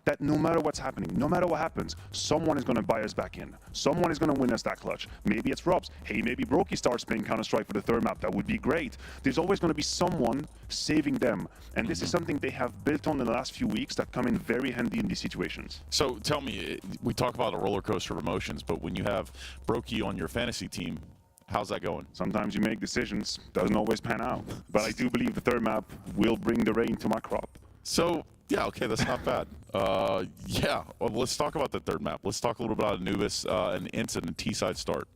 that no matter what's happening, no matter what happens, someone is going to buy us back in. Someone is going to win us that clutch. Maybe it's Robs. Hey, maybe Brokey starts playing Counter-Strike for the third map. That would be great. There's always going to be someone saving them. And this is something they have built on in the last few weeks that come in very handy in these situations. So tell me, we talk about a roller coaster of emotions, but when you have Brokey on your fantasy team, how's that going? Sometimes you make decisions. Doesn't always pan out. But I do believe the third map will bring the rain to my crop. So, yeah, okay, that's not bad. Yeah, well, let's talk about the third map. Let's talk a little bit about Anubis and ENCE and T-side start.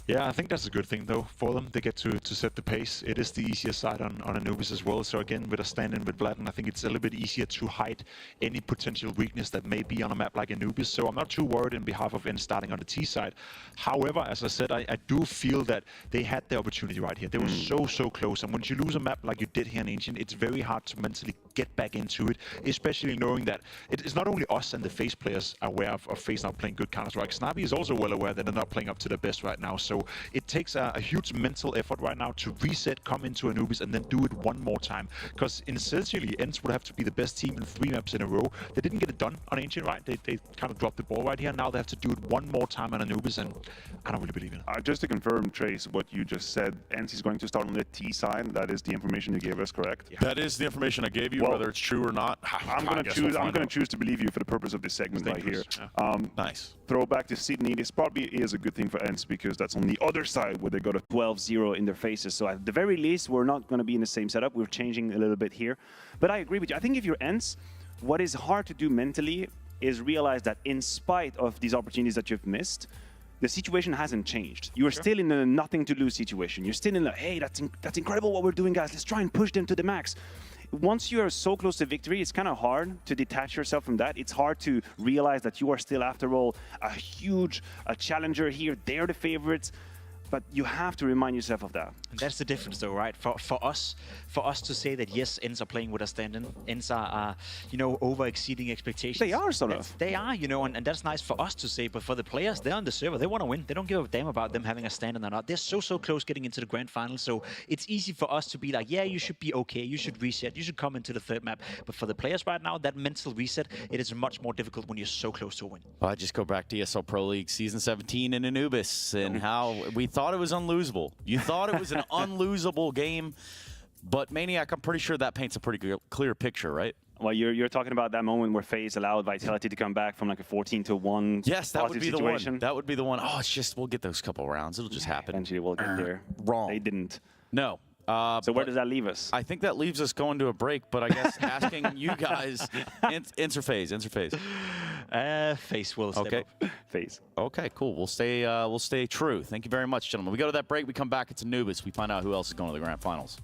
Yeah, I think that's a good thing, though, for them. They get to set the pace. It is the easier side on Anubis as well. So again, with a stand-in with Vlad, I think it's a little bit easier to hide any potential weakness that may be on a map like Anubis. So I'm not too worried in behalf of ENCE starting on the T side. However, as I said, I do feel that they had the opportunity right here. They were so close. And when you lose a map like you did here in Ancient, it's very hard to mentally get back into it, especially knowing that it's not only us and the FAZE players aware of FAZE not playing good Counter-Strike. Snappy is also well aware that they're not playing up to their best right now. So it takes a huge mental effort right now to reset, come into Anubis, and then do it one more time. Because essentially, ENCE would have to be the best team in 3 maps in a row. They didn't get it done on Ancient, right? They kind of dropped the ball right here. Now they have to do it one more time on Anubis, and I don't really believe in it. Just to confirm, Trace, what you just said, ENCE is going to start on the T side. That is the information you gave us, correct? Yeah. That is the information I gave you, well, whether it's true or not. I'm going to choose to believe you for the purpose of this segment right here. Yeah. Nice. Throw back to Sydney. This probably is a good thing for ENCE because that's on the other side where they got a 12-0 in their faces. So at the very least, we're not going to be in the same setup. We're changing a little bit here. But I agree with you. I think if you're ENCE, what is hard to do mentally is realize that in spite of these opportunities that you've missed, the situation hasn't changed. You are still in a nothing to lose situation. You're still in a, hey, that's incredible what we're doing, guys. Let's try and push them to the max. Once you are so close to victory, it's kind of hard to detach yourself from that. It's hard to realize that you are still, after all, a huge challenger here. They're the favorites. But you have to remind yourself of that. And that's the difference, though, right? For us to say that yes, ENCE are playing with a stand-in, ENCE are you know, over-exceeding expectations. They are sort of. They are, you know, and that's nice for us to say. But for the players, they're on the server. They want to win. They don't give a damn about them having a stand-in or not. They're so close getting into the grand final. So it's easy for us to be like, yeah, you should be okay. You should reset. You should come into the third map. But for the players right now, that mental reset, it is much more difficult when you're so close to a win. Well, I just go back to ESL Pro League Season 17 in Anubis and how we thought it was unlosable. You thought it was an unlosable game, but Maniac, I'm pretty sure that paints a pretty clear picture, right? Well, you're talking about that moment where FAZE allowed Vitality to come back from like a 14-1 yes, that would be situation. The one. That would be the one. Oh, it's just, we'll get those couple rounds. It'll just happen. Eventually we'll get there. Wrong. They didn't. No. So where does that leave us? I think that leaves us going to a break, but I guess asking you guys, ENCE or FAZE? ENCE or FAZE? FAZE will step up. FAZE. Okay, cool. We'll stay true. Thank you very much, gentlemen. We go to that break. We come back. It's Anubis. We find out who else is going to the grand finals.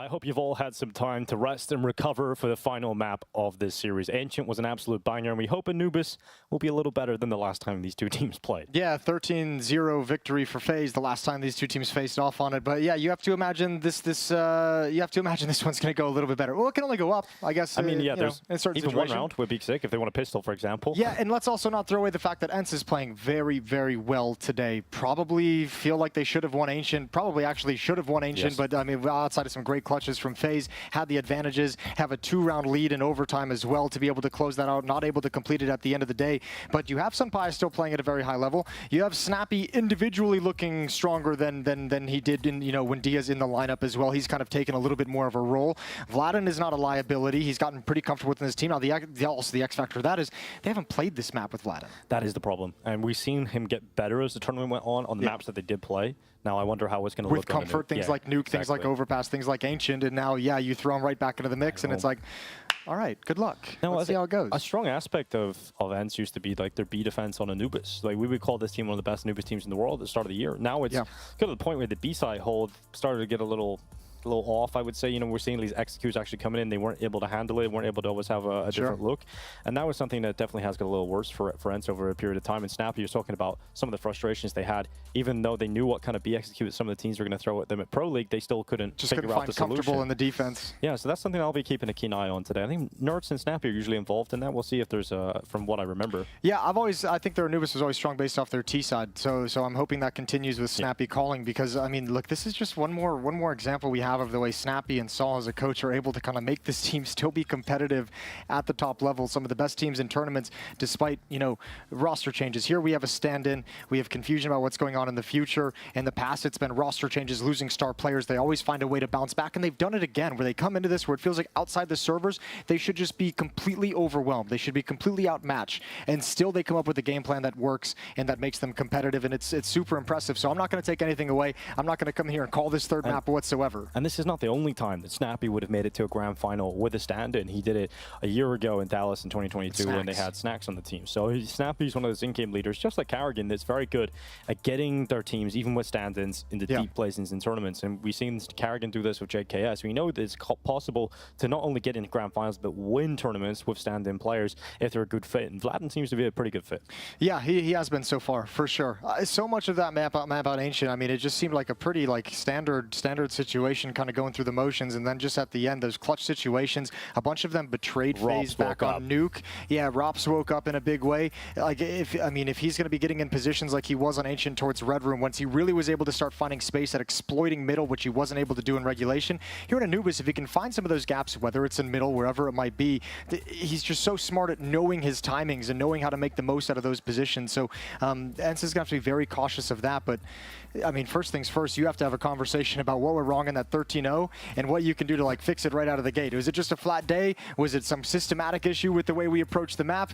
I hope you've all had some time to rest and recover for the final map of this series. Ancient was an absolute banger, and we hope Anubis will be a little better than the last time these two teams played. Yeah, 13-0 victory for FaZe the last time these two teams faced off on it. But yeah, you have to imagine this one's going to go a little bit better. Well, it can only go up, I guess. I mean, yeah, there's in certain even situations. one round would be sick if they want a pistol, for example. Yeah, and let's also not throw away the fact that ENCE is playing very, very well today. Probably feel like they should have won Ancient. Probably actually should have won Ancient, Yes. but I mean, outside of some great clutches from FaZe, had the advantages, have a 2-round lead in overtime as well to be able to close that out, not able to complete it at the end of the day. But you have Senpai still playing at a very high level. You have Snappy individually looking stronger than he did in, when Dia's in the lineup as well. He's kind of taken a little bit more of a role. Vladen is not a liability. He's gotten pretty comfortable within his team. Now, also the X factor of that is they haven't played this map with Vladen. That is the problem. And we've seen him get better as the tournament went on the maps that they did play. Now I wonder how it's going to look with comfort, things like Nuke, things like Overpass, things like Ancient, and now, yeah, you throw him right back into the mix, and it's like, all right, good luck. No, Let's see how it goes. A strong aspect of ENCE used to be like their B defense on Anubis. Like we would call this team one of the best Anubis teams in the world at the start of the year. Now it's got to the point where the B side hold started to get a little off, I would say. We're seeing these executes actually coming in. They weren't able to handle it, weren't able to always have a different look. And that was something that definitely has got a little worse for ENCE over a period of time. And Snappy was talking about some of the frustrations they had. Even though they knew what kind of B execute some of the teams were going to throw at them at Pro League, they still couldn't figure out the solution. Comfortable in the defense. Yeah, so that's something I'll be keeping a keen eye on today. I think Nerds and Snappy are usually involved in that. We'll see if there's, from what I remember. Yeah, I think their Anubis was always strong based off their T side. So I'm hoping that continues with Snappy calling, because, I mean, look, this is just one more example we have of the way Snappy and Saul as a coach are able to kind of make this team still be competitive at the top level. Some of the best teams in tournaments, despite, roster changes. Here we have a stand-in. We have confusion about what's going on in the future. In the past, it's been roster changes, losing star players. They always find a way to bounce back, and they've done it again, where they come into this where it feels like outside the servers, they should just be completely overwhelmed. They should be completely outmatched, and still they come up with a game plan that works and that makes them competitive, and it's super impressive. So I'm not going to take anything away. I'm not going to come here and call this third map whatsoever. And this is not the only time that Snappy would have made it to a grand final with a stand-in. He did it a year ago in Dallas in 2022 when they had Snacks on the team. So Snappy's one of those in-game leaders, just like Carrigan, that's very good at getting their teams, even with stand-ins, into deep placings in tournaments. And we've seen Carrigan do this with JKS. We know that it's possible to not only get into grand finals, but win tournaments with stand-in players if they're a good fit. And Vladen seems to be a pretty good fit. Yeah, he has been so far, for sure. So much of that map out Ancient, I mean, it just seemed like a pretty standard situation, kind of going through the motions, and then just at the end, those clutch situations, a bunch of them betrayed FaZe back on Nuke. Yeah, Rops woke up in a big way. Like, if he's going to be getting in positions like he was on Ancient towards Red Room, once he really was able to start finding space at exploiting middle, which he wasn't able to do in regulation, here in Anubis, if he can find some of those gaps, whether it's in middle, wherever it might be, he's just so smart at knowing his timings and knowing how to make the most out of those positions. So ENCE is going to have to be very cautious of that. But I mean, first things first, you have to have a conversation about what went wrong in that 13-0 and what you can do to like fix it right out of the gate. Was it just a flat day? Was it some systematic issue with the way we approach the map?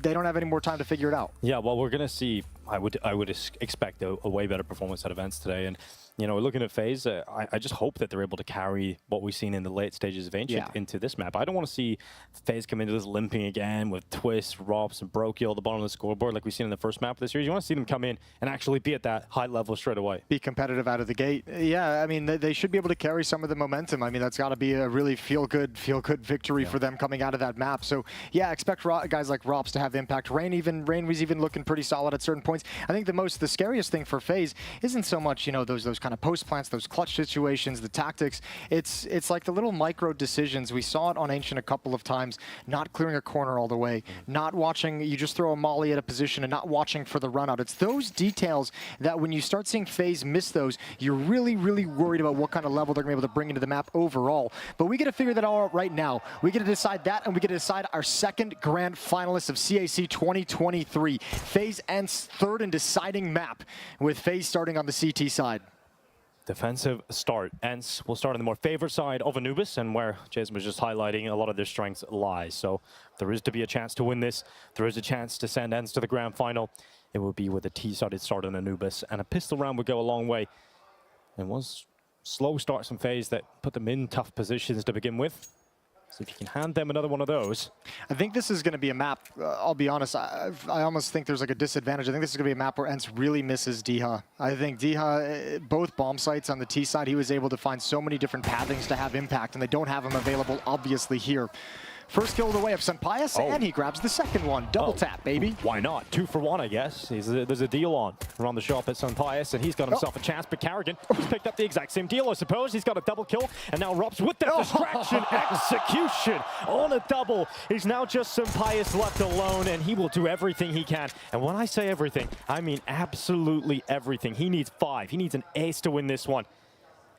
They don't have any more time to figure it out. Yeah, well, we're going to see, I would expect a way better performance out of ENCE today. And looking at FaZe, I just hope that they're able to carry what we've seen in the late stages of Ancient into this map. I don't want to see FaZe come into this limping again with Twist, Rops, and Brokey at the bottom of the scoreboard like we've seen in the first map of this series. You want to see them come in and actually be at that high level straight away. Be competitive out of the gate. Yeah, I mean, they should be able to carry some of the momentum. I mean, that's got to be a really feel-good victory for them coming out of that map. So, yeah, expect guys like Rops to have impact. Rain was even looking pretty solid at certain points. I think the scariest thing for FaZe isn't so much, those kind of post plants, those clutch situations, the tactics. It's like the little micro decisions. We saw it on Ancient a couple of times, not clearing a corner all the way, not watching, you just throw a molly at a position and not watching for the run out. It's those details that when you start seeing FaZe miss those, you're really, really worried about what kind of level they're going to be able to bring into the map overall. But we got to figure that all out right now. We got to decide that, and we got to decide our second grand finalist of CAC 2023. FaZe ENCE third and deciding map, with FaZe starting on the CT side. Defensive start. ENCE will start on the more favored side of Anubis, and where Jason was just highlighting, a lot of their strengths lies. So if there is to be a chance to win this, there is a chance to send ENCE to the grand final. It will be with a T-sided start on Anubis, and a pistol round would go a long way. It was slow starts from FaZe that put them in tough positions to begin with. So if you can hand them another one of those. I think this is going to be a map, I'll be honest, I almost think there's like a disadvantage. I think this is going to be a map where ENCE really misses Diha. I think Diha, both bomb sites on the T side, he was able to find so many different pathings to have impact, and they don't have him available, obviously, here. First kill of the way of Sunpius, and he grabs the second one. Double tap, baby. Why not? 2 for 1, I guess. There's a deal on around the shop at Sunpius, and he's got himself a chance. But Carrigan, he's picked up the exact same deal, I suppose. He's got a double kill, and now Robs with the distraction execution on a double. He's now just Sunpius left alone, and he will do everything he can. And when I say everything, I mean absolutely everything. He needs 5. He needs an ace to win this one.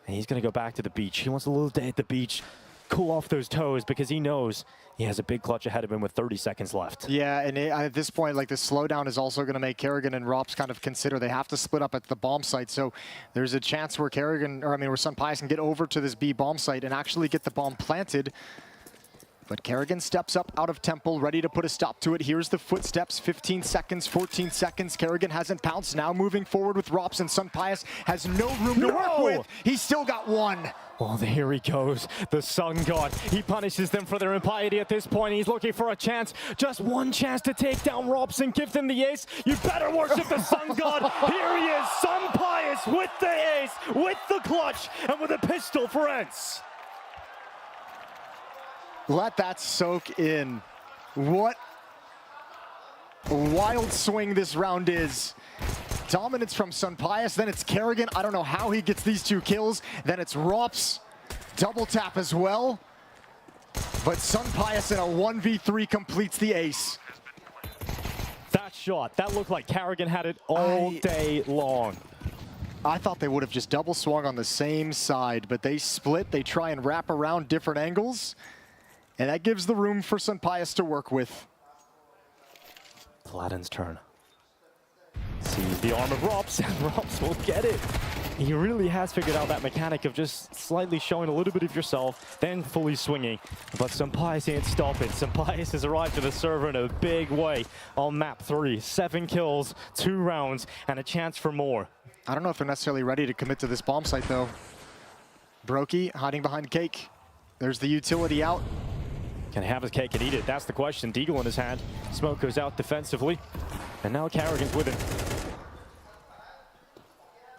And he's going to go back to the beach. He wants a little day at the beach. Cool off those toes because he knows he has a big clutch ahead of him with 30 seconds left. Yeah, and at this point, like the slowdown is also going to make Kerrigan and Rops kind of consider they have to split up at the bomb site. So there's a chance where where Sunpius can get over to this B bomb site and actually get the bomb planted. But Kerrigan steps up out of Temple, ready to put a stop to it. Here's the footsteps, 15 seconds, 14 seconds. Kerrigan hasn't pounced. Now moving forward with Rops, and Sunpius has no room to work with. He's still got 1. Well, here he goes, the Sun God. He punishes them for their impiety at this point. He's looking for a chance, just one chance to take down Robs and give them the ace. You better worship the Sun God. Here he is, Sunpius with the ace, with the clutch, and with a pistol for ENCE. Let that soak in. What a wild swing this round is. Dominance from Sunpius, then it's Kerrigan. I don't know how he gets these 2 kills. Then it's Rops. Double tap as well. But Sunpius in a 1v3 completes the ace. That shot, that looked like Kerrigan had it all day long. I thought they would have just double swung on the same side, but they split. They try and wrap around different angles. And that gives the room for Sunpius to work with. Vladden's turn. Sees the arm of Robs, and Robs will get it. He really has figured out that mechanic of just slightly showing a little bit of yourself, then fully swinging. But Sunpius ain't stopping. Sunpius has arrived to the server in a big way on map 3. 7 kills, 2 rounds, and a chance for more. I don't know if they're necessarily ready to commit to this bomb site, though. Brokey hiding behind Cake. There's the utility out. Can he have his cake and eat it? That's the question. Deagle in his hand. Smoke goes out defensively. And now Carrigan's with him.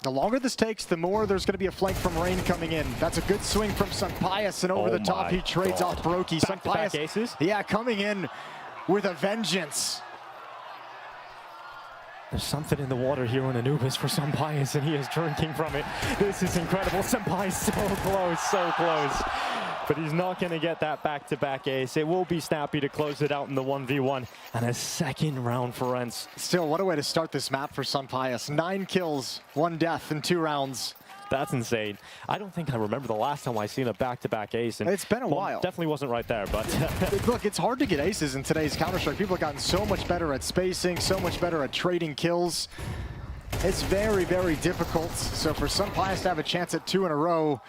The longer this takes, the more there's going to be a flank from Rain coming in. That's a good swing from Sunpius, and over the top he trades off Brokey. Back aces? Yeah, coming in with a vengeance. There's something in the water here on Anubis for Sunpius, and he is drinking from it. This is incredible. Sunpius so close, so close. But he's not going to get that back-to-back ace. It will be snappy to close it out in the 1v1. And a second round for ENCE. Still, what a way to start this map for Sunpius. 9 kills, 1 death in 2 rounds. That's insane. I don't think I remember the last time I seen a back-to-back ace. And it's been a while. Definitely wasn't right there, but... Look, it's hard to get aces in today's Counter-Strike. People have gotten so much better at spacing, so much better at trading kills. It's very, very difficult. So for Sunpius to have a chance at 2 in a row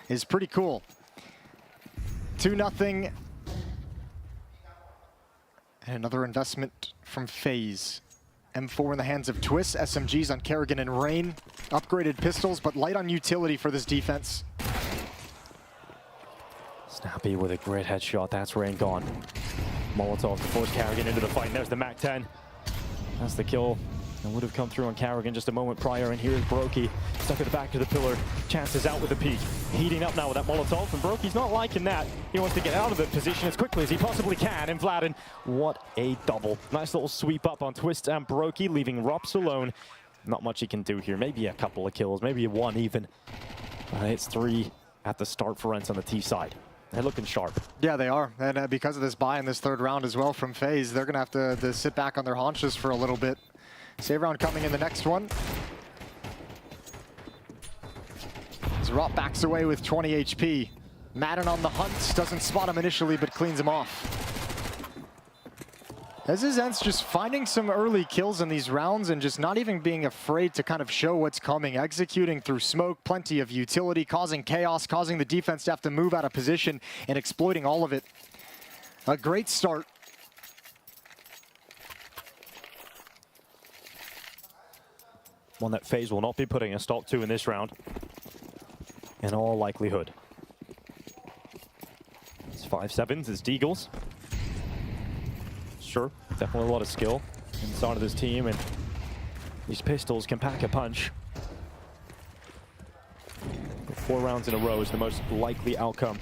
is pretty cool. 2-0. And another investment from FAZE. M4 in the hands of Twist, SMGs on Kerrigan and Rain. Upgraded pistols, but light on utility for this defense. Snappy with a great headshot. That's Rain gone. Molotov to force Kerrigan into the fight. And there's the MAC-10. That's the kill. And would have come through on Kerrigan just a moment prior. And here's Brokey stuck at the back of the pillar. Chances out with the peak. Heating up now with that Molotov. And Brokey's not liking that. He wants to get out of the position as quickly as he possibly can. And Vladden, what a double. Nice little sweep up on Twist and Brokey, leaving Rops alone. Not much he can do here. Maybe a couple of kills. Maybe 1 even. It's 3 at the start for ENCE on the T side. They're looking sharp. Yeah, they are. And because of this buy in this 3rd round as well from FaZe, they're going to have to sit back on their haunches for a little bit. Save round coming in the next one. As Rop backs away with 20 HP. Madden on the hunt, doesn't spot him initially, but cleans him off. This is ENCE just finding some early kills in these rounds and just not even being afraid to kind of show what's coming. Executing through smoke, plenty of utility, causing chaos, causing the defense to have to move out of position and exploiting all of it. A great start. One that FaZe will not be putting a stop to in this round, in all likelihood. As These 5-7s is Deagles. Sure, definitely a lot of skill inside of this team, and these pistols can pack a punch. 4 rounds in a row is the most likely outcome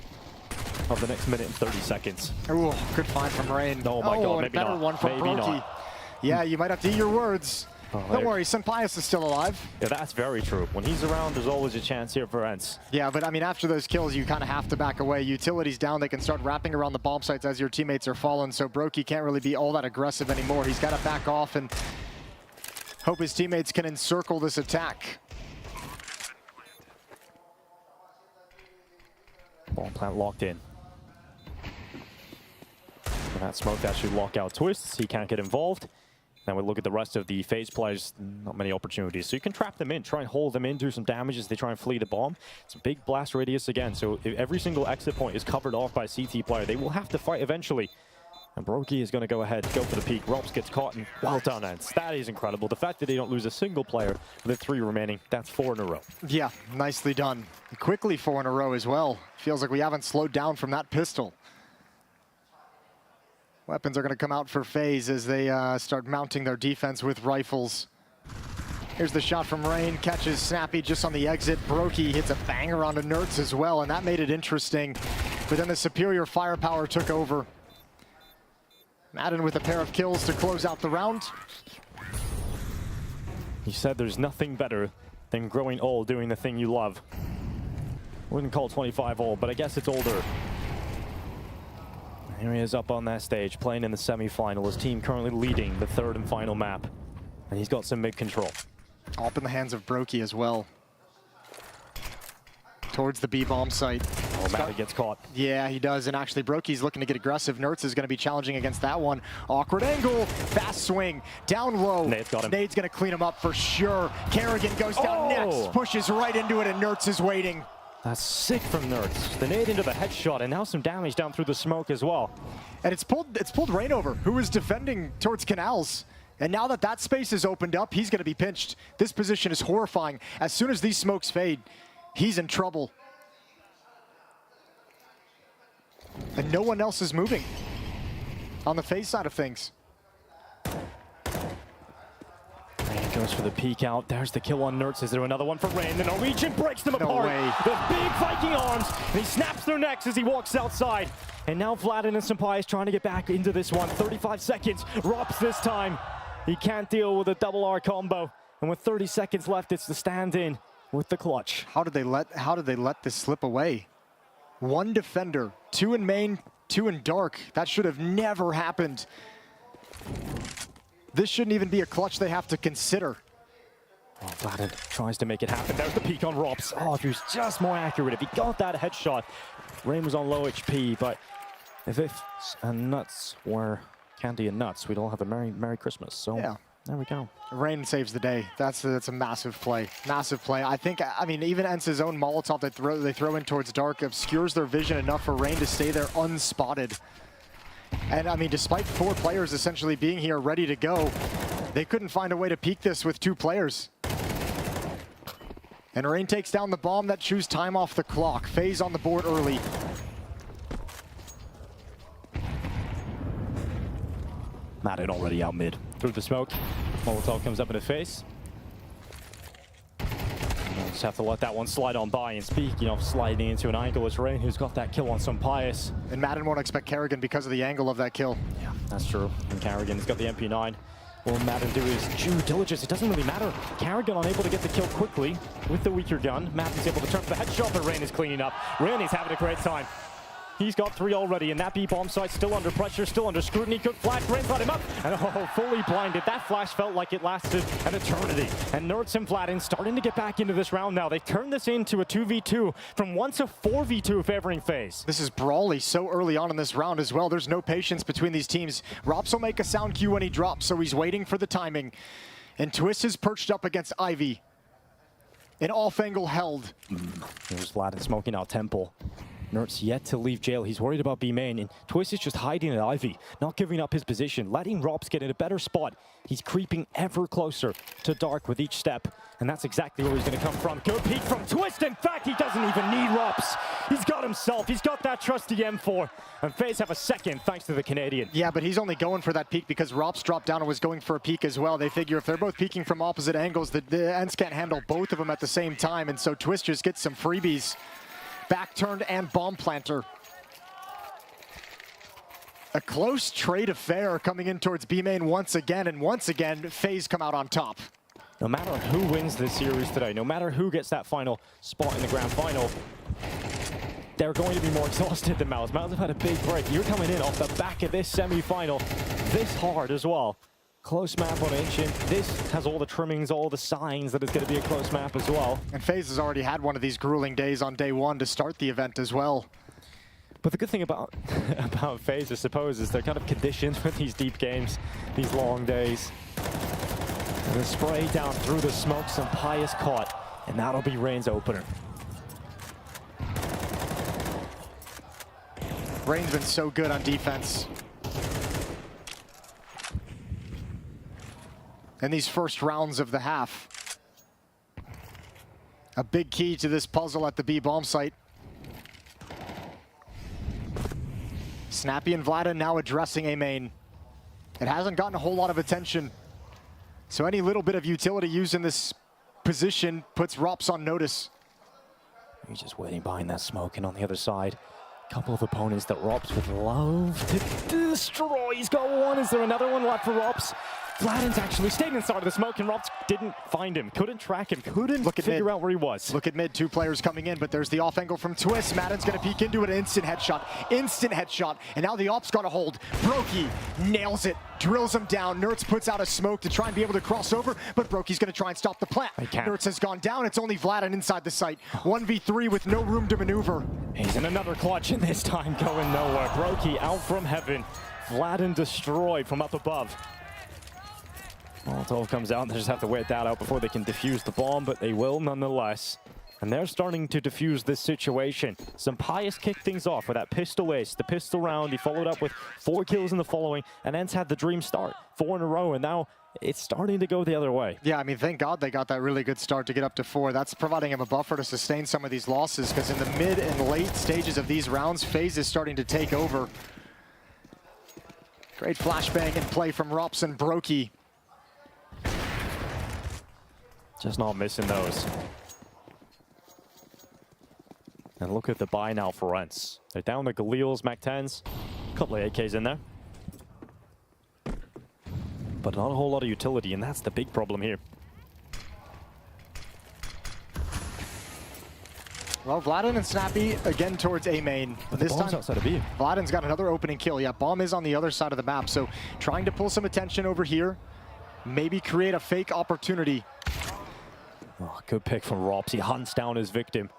of the next minute and 30 seconds. Ooh, good find from Rain. Oh my God, maybe better not. one from Maybe Brokey. not. Yeah, you might have to eat your words. Oh, Don't worry, Senpaius is still alive. Yeah, that's very true. When he's around, there's always a chance here for ENCE. Yeah, but I mean, after those kills, you kind of have to back away. Utilities down, they can start wrapping around the bomb sites as your teammates are falling, so Brokey can't really be all that aggressive anymore. He's got to back off and hope his teammates can encircle this attack. Bomb plant locked in. And that smoke that should lock out Twists. He can't get involved. Now we look at the rest of the FaZe players, not many opportunities. So you can trap them in, try and hold them in, do some damage as they try and flee the bomb. It's a big blast radius again, so if every single exit point is covered off by a CT player, they will have to fight eventually. And Brokey is going to go ahead, go for the peak. Robs gets caught, and well done, ENCE. That is incredible. The fact that they don't lose a single player with 3 remaining, that's 4 in a row. Yeah, nicely done. Quickly 4 in a row as well. Feels like we haven't slowed down from that pistol. Weapons are going to come out for FaZe as they start mounting their defense with rifles. Here's the shot from Rain, catches Snappy just on the exit. Brokey hits a banger onto Nertz as well, and that made it interesting. But then the superior firepower took over. Madden with a pair of kills to close out the round. He said there's nothing better than growing old doing the thing you love. Wouldn't call 25 old, but I guess it's older. Here he is up on that stage, playing in the semi-final. His team currently leading the 3rd and final map. And he's got some mid-control. Up in the hands of Brokey as well. Towards the B-bomb site. Oh, Matty gets caught. Yeah, he does, and actually Brokey's looking to get aggressive. Nertz is going to be challenging against that one. Awkward angle, fast swing, down low. Nade's got him. Nade's going to clean him up for sure. Kerrigan goes down next, pushes right into it, and Nertz is waiting. That's sick from Nertz. The nade into the headshot, and now some damage down through the smoke as well. And it's pulled Rain over, who was defending towards Canals. And now that that space is opened up, he's going to be pinched. This position is horrifying. As soon as these smokes fade, he's in trouble. And no one else is moving on the FaZe side of things. Rain goes for the peek out. There's the kill on Nertz. Is there another one for Rain? The Norwegian breaks them No apart. way. The big Viking arms, and he snaps their necks as he walks outside. And now Vladin and Senpai is trying to get back into this one. 35 seconds. Rops this time. He can't deal with a double R combo. And with 30 seconds left, it's the stand-in with the clutch. How did they let this slip away? 1 defender, 2 in main, 2 in dark. That should have never happened. This shouldn't even be a clutch they have to consider. Oh, Vladin tries to make it happen. There's the peek on Rops. Oh, if he was just more accurate, if he got that headshot. Rain was on low HP, but if and Nuts were candy and nuts, we'd all have a Merry Christmas. So Yeah. There we go. Rain saves the day. That's a massive play. Massive play. I think, I mean, even ENCE's own Molotov they throw in towards dark obscures their vision enough for Rain to stay there unspotted. And I mean, despite 4 players essentially being here ready to go, they couldn't find a way to peak this with 2 players. And Rain takes down the bomb that chews time off the clock. FaZe on the board early. Madden already out mid. Through the smoke. Molotov comes up in his face. Just have to let that one slide on by and speak. You know, sliding into an angle is Rain, who's got that kill on Senpaius. And Madden won't expect Kerrigan because of the angle of that kill. Yeah, that's true. And Kerrigan's got the MP9. Will Madden do his due diligence? It doesn't really matter. Kerrigan unable to get the kill quickly with the weaker gun. Madden's able to turn for the headshot, but Rain is cleaning up. Rain is having a great time. He's got 3 already, and that B-bomb site still under pressure, still under scrutiny. Good flash, Rain got him up, and oh, fully blinded. That flash felt like it lasted an eternity. And Nertz and Vladin starting to get back into this round now. They've turned this into a 2v2 from once a 4v2 favoring FaZe. This is brawly so early on in this round as well. There's no patience between these teams. Rops will make a sound cue when he drops, so he's waiting for the timing. And Twist is perched up against Ivy. An off angle held. There's Vladin smoking out Temple. Nertz yet to leave jail. He's worried about B main, and Twist is just hiding at Ivy, not giving up his position, letting Rops get in a better spot. He's creeping ever closer to Dark with each step, and that's exactly where he's going to come from. Good peek from Twist. In fact, he doesn't even need Rops. He's got himself. He's got that trusty M4, and FaZe have a second thanks to the Canadian. Yeah, but he's only going for that peek because Rops dropped down and was going for a peek as well. They figure if they're both peeking from opposite angles, the ENCE can't handle both of them at the same time, and so Twist just gets some freebies. Back turned and bomb planter. A close trade affair coming in towards B main once again, and once again, FaZe come out on top. No matter who wins this series today, no matter who gets that final spot in the grand final, they're going to be more exhausted than Mouse. Mouse have had a big break. You're coming in off the back of this semi-final this hard as well. Close map on Ancient. This has all the trimmings, all the signs that it's going to be a close map as well. And FaZe has already had one of these grueling days on day one to start the event as well. But the good thing about FaZe, I suppose, is they're kind of conditioned with these deep games, these long days. And the spray down through the smoke, some Pius caught, and that'll be Rain's opener. Rain's been so good on defense. In these first rounds of the half. A big key to this puzzle at the B bomb site. Snappy and Vlada now addressing A main. It hasn't gotten a whole lot of attention. So any little bit of utility used in this position puts Rops on notice. He's just waiting behind that smoke, and on the other side, a couple of opponents that Rops would love to destroy. He's got one. Is there another one left for Rops? Vladin's actually stayed inside of the smoke, and Rops didn't find him, couldn't track him, couldn't figure out where he was. Look at mid, two players coming in, but there's the off angle from Twist. Madden's gonna peek into it, instant headshot, and now the Op's got a hold. Brokey nails it, drills him down. Nertz puts out a smoke to try and be able to cross over, but Brokey's gonna try and stop the plant. Nertz has gone down, it's only Vladin inside the site. 1v3 with no room to maneuver. He's in another clutch, and this time going nowhere. Brokey out from heaven. Vladin destroyed from up above. Molotov comes out, and they just have to wait that out before they can defuse the bomb, but they will nonetheless. And they're starting to defuse this situation. Some Pius kicked things off with that pistol ace, the pistol round. He followed up with 4 kills in the following, and ENCE had the dream start, 4 in a row, and now it's starting to go the other way. Yeah, I mean, thank God they got that really good start to get up to 4. That's providing him a buffer to sustain some of these losses, because in the mid and late stages of these rounds, FaZe is starting to take over. Great flashbang and play from Rops and Brokey. Just not missing those. And look at the buy now for ENCE. They're down to Galil's, Mac-10s, a couple of AKs in there. But not a whole lot of utility, and that's the big problem here. Well, Vladin and Snappy again towards A main. But this time, outside of B. Vladin's got another opening kill. Yeah, bomb is on the other side of the map, so trying to pull some attention over here. Maybe create a fake opportunity. Oh, good pick from Rops. He hunts down his victim.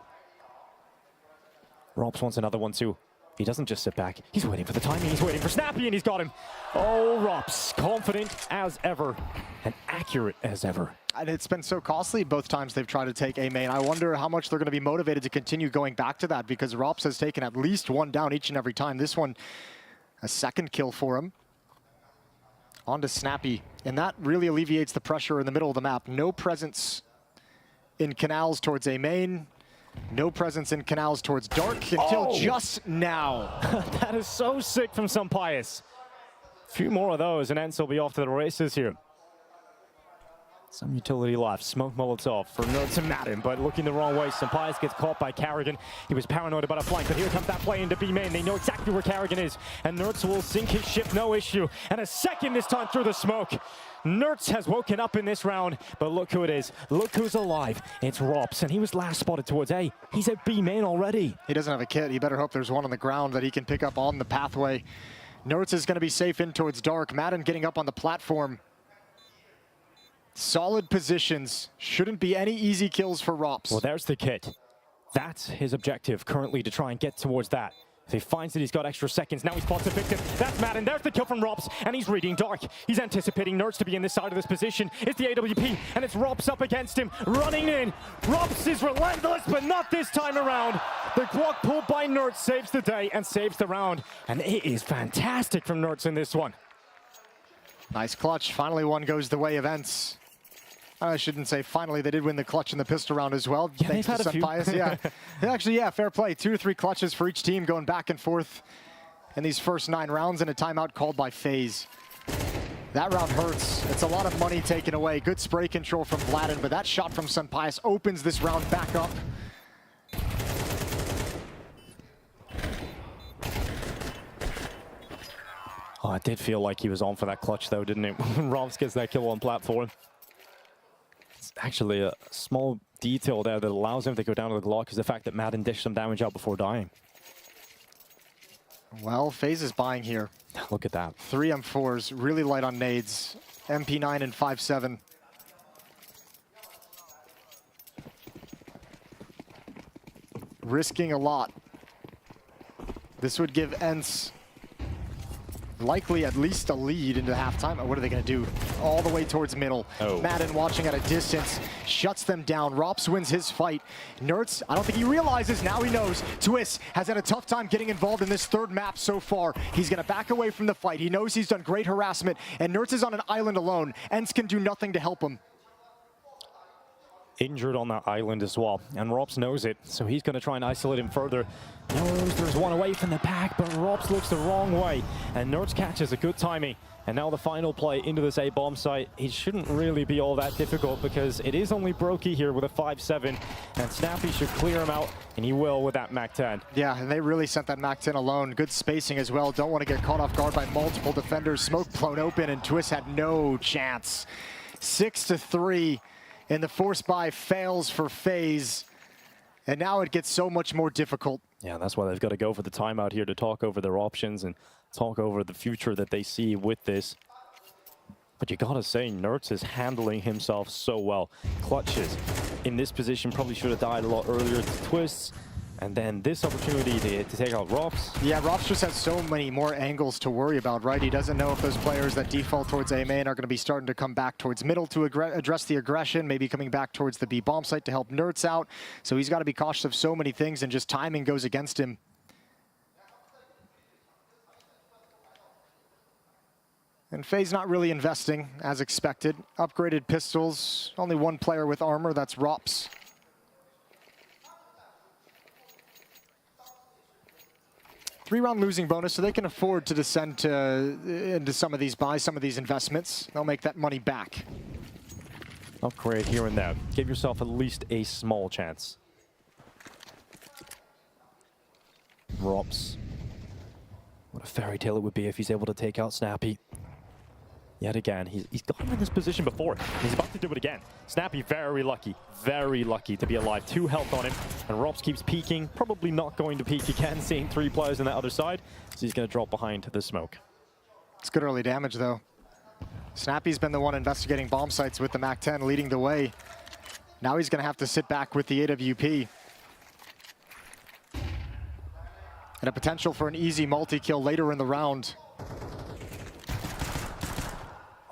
Rops wants another one too. He doesn't just sit back. He's waiting for the timing. He's waiting for Snappy, and he's got him. Oh, Rops, confident as ever and accurate as ever. And it's been so costly both times they've tried to take A main. I wonder how much they're going to be motivated to continue going back to that, because Rops has taken at least one down each and every time. This one, a second kill for him. On to Snappy, and that really alleviates the pressure in the middle of the map. No presence in canals towards A main. No presence in canals towards Dark until just now. That is so sick from some Pius. A few more of those, and ENCE will be off to the races here. Some utility left. Smoke Molotov for Nertz and Madden, but looking the wrong way. Sampias gets caught by Carrigan. He was paranoid about a flank, but here comes that play into B main. They know exactly where Carrigan is, and Nertz will sink his ship, no issue. And a second this time through the smoke. Nertz has woken up in this round, but look who it is. Look who's alive. It's Rops, and he was last spotted towards A. He's at B main already. He doesn't have a kit. He better hope there's one on the ground that he can pick up on the pathway. Nertz is going to be safe in towards Dark. Madden getting up on the platform. Solid positions. Shouldn't be any easy kills for Rops. Well, there's the kit. That's his objective currently, to try and get towards that. He finds that he's got extra seconds. Now he spots a victim. That's Madden. There's the kill from Rops, and he's reading dark. He's anticipating Nerds to be in this side of this position. It's the AWP, and it's Rops up against him, running in. Rops is relentless, but not this time around. The Glock pulled by Nerds saves the day and saves the round, and it is fantastic from Nerds in this one. Nice clutch. Finally, one goes the way of ENCE. I shouldn't say finally, they did win the clutch in the pistol round as well. Yeah, thanks to some bias. Yeah. Actually, yeah, fair play. 2 or 3 clutches for each team going back and forth in these first 9 rounds, and a timeout called by FAZE. That round hurts. It's a lot of money taken away. Good spray control from Vladden, but that shot from Sunpius opens this round back up. Oh, it did feel like he was on for that clutch though, didn't it? When Rops gets that kill on platform. It's actually a small detail there that allows him to go down to the Glock is the fact that Madden dished some damage out before dying. Well, FAZE is buying here. Look at that. 3 M4s, really light on nades. MP9 and 5.7. Risking a lot. This would give ENCE likely at least a lead into halftime. Oh, what are they going to do? All the way towards middle. Oh. Madden watching at a distance, shuts them down. Rops wins his fight. Nerds, I don't think he realizes, now he knows. Twist has had a tough time getting involved in this 3rd map so far. He's going to back away from the fight. He knows he's done great harassment, and Nerds is on an island alone. ENCE can do nothing to help him. Injured on that island as well, and Rops knows it, so he's going to try and isolate him further. Knows there's one away from the pack, but Rops looks the wrong way, and Nerds catches a good timing. And now the final play into this A-bomb site. It shouldn't really be all that difficult because it is only Brokey here with a 5-7, and Snappy should clear him out, and he will with that MAC-10. Yeah, and they really sent that MAC-10 alone. Good spacing as well. Don't want to get caught off guard by multiple defenders. Smoke blown open, and Twist had no chance. 6-3. And the force buy fails for FAZE. And now it gets so much more difficult. Yeah, that's why they've got to go for the timeout here to talk over their options and talk over the future that they see with this. But you gotta say, Nerds is handling himself so well. Clutches in this position probably should have died a lot earlier to Twists. And then this opportunity to take out Rops. Yeah, Rops just has so many more angles to worry about, right? He doesn't know if those players that default towards A main are going to be starting to come back towards middle to address the aggression, maybe coming back towards the B bomb site to help Nerds out. So he's got to be cautious of so many things, and just timing goes against him. And FaZe not really investing as expected. Upgraded pistols, only 1 player with armor, that's Rops. Three-round losing bonus, so they can afford to descend into some of these buys, some of these investments. They'll make that money back. Upgrade here and there. Give yourself at least a small chance. Rops. What a fairy tale it would be if he's able to take out Snappy. Yet again, he's got him in this position before. He's about to do it again. Snappy very lucky to be alive. 2 health on him, and Rops keeps peeking. Probably not going to peek again, seeing 3 players on the other side. So he's going to drop behind the smoke. It's good early damage, though. Snappy's been the one investigating bomb sites with the MAC-10, leading the way. Now he's going to have to sit back with the AWP. And a potential for an easy multi-kill later in the round.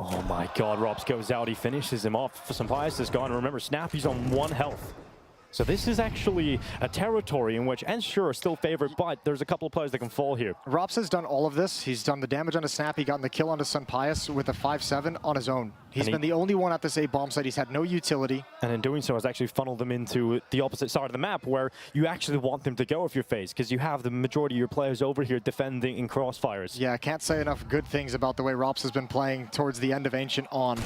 Oh my god, Rops goes out, he finishes him off. For some bias is gone. Remember, Snappy's on 1 health. So this is actually a territory in which ENCE sure are still favored, but there's a couple of players that can fall here. Rops has done all of this. He's done the damage onto Snappy, gotten the kill onto Sunpius with a 5-7 on his own. He's been the only one at this A-bomb site. He's had no utility. And in doing so has actually funneled them into the opposite side of the map where you actually want them to go if you're FaZe, because you have the majority of your players over here defending in crossfires. Yeah, I can't say enough good things about the way Rops has been playing towards the end of Ancient on.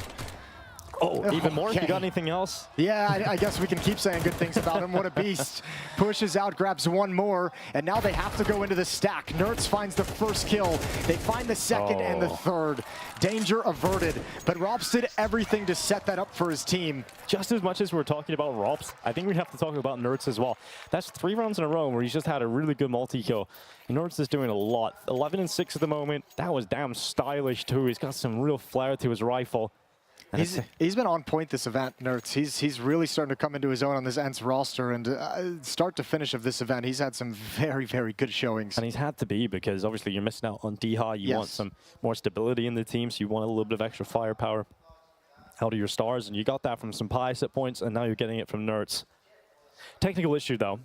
Oh, even more? Okay. You got anything else? Yeah, I guess we can keep saying good things about him. What a beast. Pushes out, grabs 1 more, and now they have to go into the stack. Nerds finds the first kill. They find the second and the third. Danger averted, but Rops did everything to set that up for his team. Just as much as we're talking about Rops, I think we have to talk about Nerds as well. That's 3 rounds in a row where he's just had a really good multi-kill. Nerds is doing a lot. 11 and 6 at the moment. That was damn stylish too. He's got some real flair to his rifle. He's been on point this event, Nertz. He's really starting to come into his own on this ENCE roster, and start to finish of this event, he's had some very, very good showings. And he's had to be, because obviously you're missing out on D-High. You want some more stability in the team, so you want a little bit of extra firepower out of your stars, and you got that from some Pies at points, and now you're getting it from Nertz. Technical issue, though.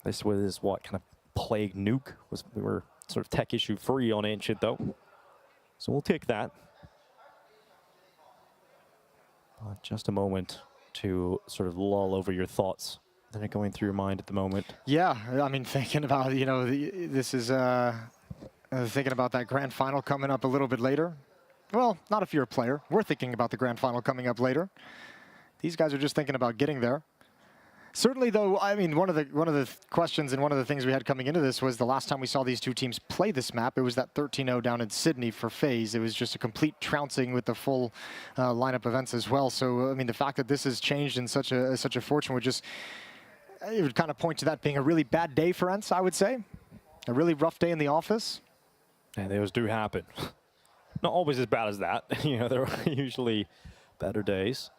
This was what kind of plague nuke. We were sort of tech issue free on Ancient, though. So we'll take that. Just a moment to sort of lull over your thoughts that are going through your mind at the moment. Yeah, I mean, thinking about, you know, this is thinking about that grand final coming up a little bit later. Well, not if you're a player. We're thinking about the grand final coming up later. These guys are just thinking about getting there. Certainly, though, I mean, one of the questions and one of the things we had coming into this was the last time we saw these two teams play this map, it was that 13-0 down in Sydney for FAZE. It was just a complete trouncing with the full lineup events as well. So, I mean, the fact that this has changed in such a fortune would just, it would kind of point to that being a really bad day for ENCE, I would say. A really rough day in the office. And those do happen. Not always as bad as that. You know, there are usually better days.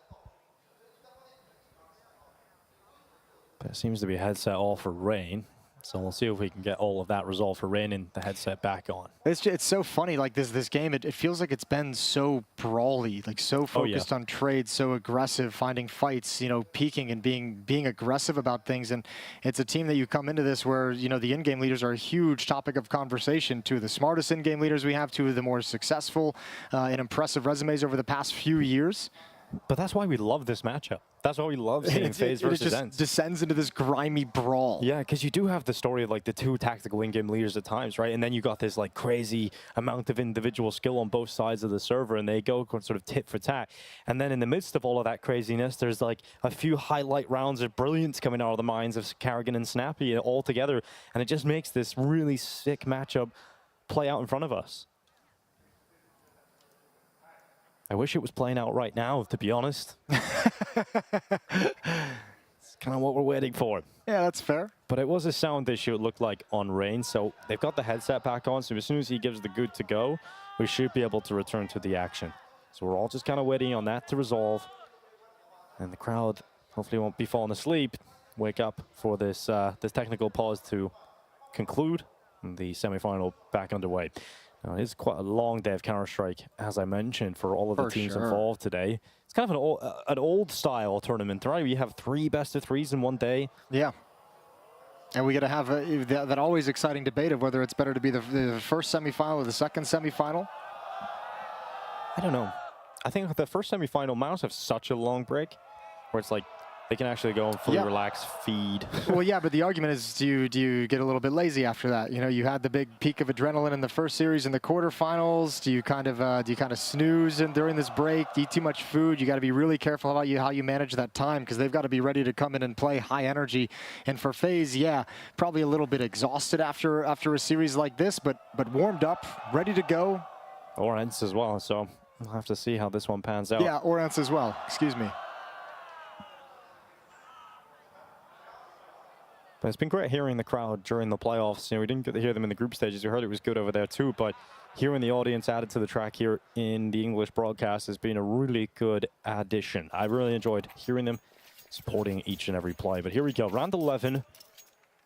It seems to be a headset all for Rain, so we'll see if we can get all of that resolved for Rain and the headset back on. It's so funny, like this game, it feels like it's been so brawly, like so focused on trades, so aggressive, finding fights, you know, peaking and being aggressive about things. And it's a team that you come into this where, you know, the in-game leaders are a huge topic of conversation. Two of the smartest in-game leaders we have, two of the more successful and impressive resumes over the past few years. But that's why we love this matchup. That's why we love seeing FAZE versus ENCE. It just descends into this grimy brawl. Yeah, because you do have the story of like the two tactical in-game leaders at times, right? And then you got this like crazy amount of individual skill on both sides of the server, and they go sort of tit for tat. And then in the midst of all of that craziness, there's like a few highlight rounds of brilliance coming out of the minds of Carrigan and Snappy all together, and it just makes this really sick matchup play out in front of us. I wish it was playing out right now, to be honest. It's kind of what we're waiting for. Yeah, that's fair. But it was a sound issue, it looked like, on Rain. So they've got the headset back on, so as soon as he gives the good to go, we should be able to return to the action. So we're all just kind of waiting on that to resolve. And the crowd hopefully won't be falling asleep. Wake up for this, this technical pause to conclude. And the semi-final back underway. Now, it is quite a long day of Counter-Strike, as I mentioned, for all of the teams involved today. It's kind of an old-style tournament, right? You have 3 best-of-3s in one day. Yeah. And we got to have that always exciting debate of whether it's better to be the first semifinal or the second semifinal. I don't know. I think the first semifinal might have such a long break, where it's like, they can actually go and fully relax, feed. Well, yeah, but the argument is, do you get a little bit lazy after that? You know, you had the big peak of adrenaline in the first series in the quarterfinals. Do you kind of snooze during this break? Eat too much food? You got to be really careful about how you manage that time, because they've got to be ready to come in and play high energy. And for FAZE, yeah, probably a little bit exhausted after a series like this, but warmed up, ready to go. Or ENCE as well. So we'll have to see how this one pans out. Yeah, or ENCE as well. Excuse me. But it's been great hearing the crowd during the playoffs. You know, we didn't get to hear them in the group stages. We heard it was good over there too, but hearing the audience added to the track here in the English broadcast has been a really good addition. I really enjoyed hearing them supporting each and every play. But here we go. Round 11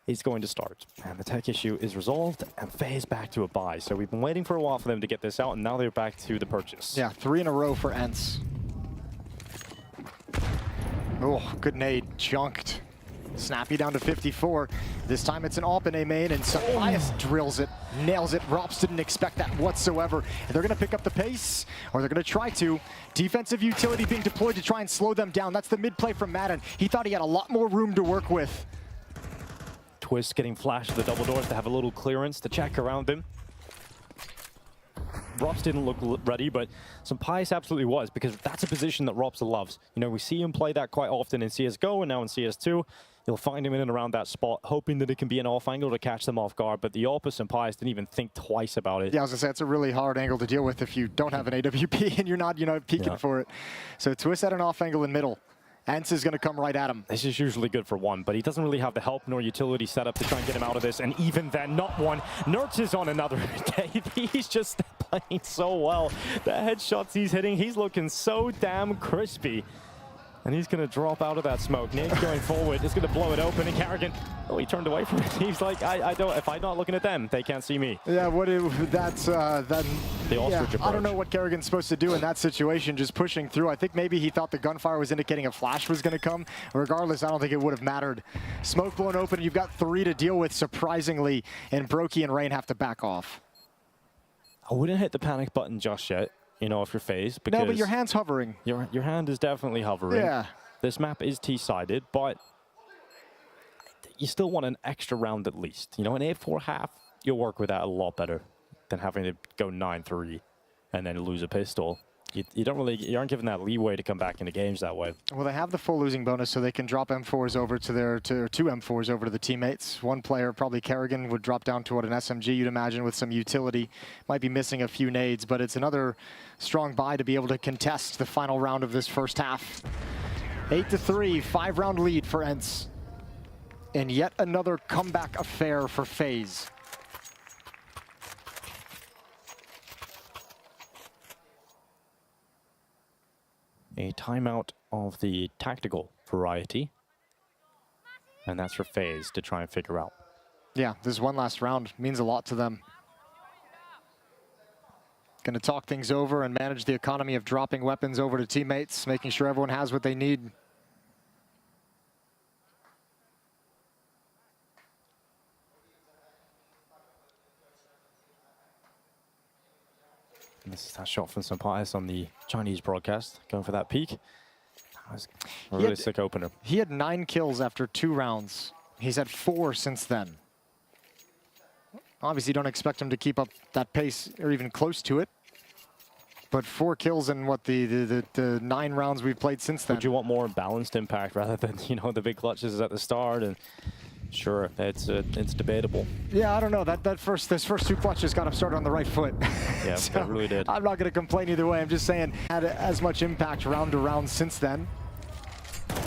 is going to start. And the tech issue is resolved, and FAZE back to a bye. So we've been waiting for a while for them to get this out, and now they're back to the purchase. Yeah, 3 in a row for ENCE. Oh, good nade. Junked. Snappy down to 54. This time it's an Alpine main, and Sapias drills it, nails it. Rops didn't expect that whatsoever. And they're going to pick up the pace, or they're going to try to. Defensive utility being deployed to try and slow them down. That's the mid play from Madden. He thought he had a lot more room to work with. Twist getting flashed to the double doors to have a little clearance to check around him. Rops didn't look ready, but Pies absolutely was, because that's a position that Rops loves. You know, we see him play that quite often in CSGO and now in CS2. You'll find him in and around that spot, hoping that it can be an off angle to catch them off guard, but the Opus and Pies didn't even think twice about it. Yeah, I was gonna say, it's a really hard angle to deal with if you don't have an AWP and you're not, peeking for it. So Twist at an off angle in middle. ENCE is going to come right at him. This is usually good for one, but he doesn't really have the help nor utility set up to try and get him out of this, and even then, not one. Nertz is on another day. He's just playing so well. The headshots he's hitting, he's looking so damn crispy. And he's going to drop out of that smoke. Nate's going forward. It's going to blow it open. And Carrigan, oh, he turned away from it. He's like, I don't, if I'm not looking at them, they can't see me. Yeah, that's that. The ostrich approach. I don't know what Carrigan's supposed to do in that situation, just pushing through. I think maybe he thought the gunfire was indicating a flash was going to come. Regardless, I don't think it would have mattered. Smoke blown open. You've got 3 to deal with, surprisingly, and Brokey and Rain have to back off. I wouldn't hit the panic button just yet. You know, if you're FaZe, because no, but your hand's hovering. Your hand is definitely hovering. Yeah. This map is T-sided, but you still want an extra round at least. You know, an 8-4 half, you'll work with that a lot better than having to go 9-3 and then lose a pistol. You aren't given that leeway to come back into games that way. Well, they have the full losing bonus, so they can drop M4s over to their 2 M4s over to the teammates. One player, probably Carrigan, would drop down to what an SMG you'd imagine with some utility. Might be missing a few nades, but it's another strong buy to be able to contest the final round of this first half. 8-3, 5-round lead for ENCE, and yet another comeback affair for FaZe. A timeout of the tactical variety. And that's for FaZe to try and figure out. Yeah, this one last round means a lot to them. Going to talk things over and manage the economy of dropping weapons over to teammates, making sure everyone has what they need. And this is that shot from Sampayas on the Chinese broadcast, going for that peak. That was a really sick opener. He had 9 kills after 2 rounds. He's had 4 since then. Obviously, don't expect him to keep up that pace or even close to it. But 4 kills in what the 9 rounds we've played since then. Would you want more balanced impact rather than, you know, the big clutches at the start? And sure, it's debatable. Yeah, I don't know. This first 2 clutches got him started on the right foot. Yeah, so it really did. I'm not going to complain either way. I'm just saying, had as much impact round to round since then.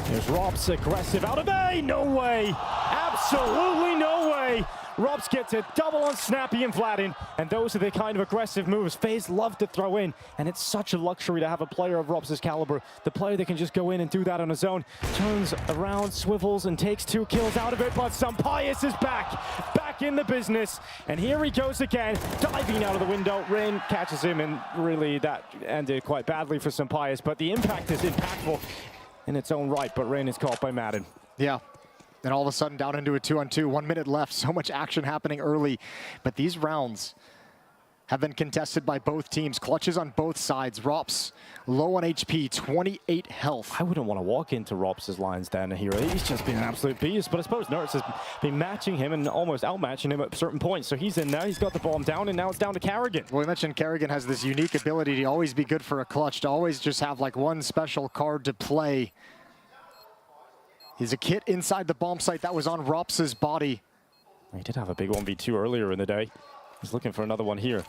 Here's Robs, aggressive out of A. No way. Absolutely no way. Robs gets it, double on Snappy and Vladin, and those are the kind of aggressive moves FaZe love to throw in, and it's such a luxury to have a player of Robs' caliber, the player that can just go in and do that on his own, turns around, swivels, and takes 2 kills out of it, but Sampayas is back in the business, and here he goes again, diving out of the window. Rain catches him, and really that ended quite badly for Sampayas, but the impact is impactful in its own right, but Rain is caught by Madden. Yeah. And all of a sudden down into a 2-on-2, 1 minute left, so much action happening early. But these rounds have been contested by both teams. Clutches on both sides. Rops low on HP, 28 health. I wouldn't want to walk into Rops' lines then here. He's just been an absolute beast, but I suppose Nerds has been matching him and almost outmatching him at certain points. So he's in now, he's got the bomb down, and now it's down to Carrigan. Well, we mentioned Carrigan has this unique ability to always be good for a clutch, to always just have like one special card to play. He's a kit inside the bomb site that was on Rops' body. He did have a big 1v2 earlier in the day. He's looking for another one here.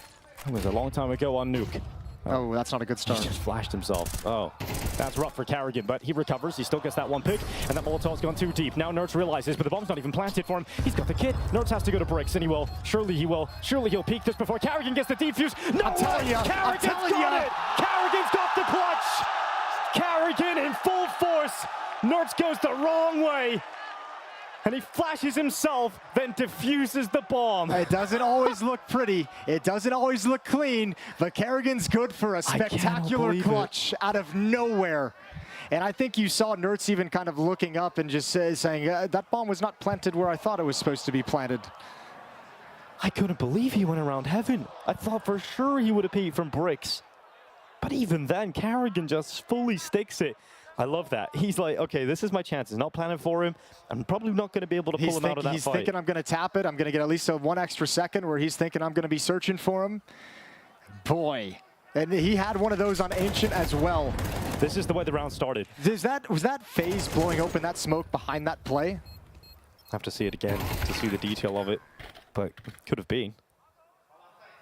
It was a long time ago on Nuke. Oh, that's not a good start. He just flashed himself. Oh, that's rough for Carrigan, but he recovers. He still gets that 1 pick, and that Molotov's gone too deep. Now Nerds realizes, but the bomb's not even planted for him. He's got the kit. Nerds has to go to bricks, and he will. Surely he will. Surely he'll peek this before Carrigan gets the defuse. No, I'm telling you, Carrigan's got it. Carrigan's got the clutch. Carrigan in full force. Nerds goes the wrong way, and he flashes himself, then defuses the bomb. It doesn't always look pretty. It doesn't always look clean, but Carrigan's good for a spectacular clutch out of nowhere. And I think you saw Nerds even kind of looking up and just saying, that bomb was not planted where I thought it was supposed to be planted. I couldn't believe he went around heaven. I thought for sure he would have peeked from bricks. But even then, Carrigan just fully sticks it. I love that. He's like, okay, this is my chances. Not planning for him. I'm probably not going to be able to pull him out of that fight. He's thinking I'm going to tap it. I'm going to get at least 1 extra second where he's thinking I'm going to be searching for him. Boy. And he had one of those on Ancient as well. This is the way the round started. Was that FaZe blowing open that smoke behind that play? I have to see it again to see the detail of it, but could have been.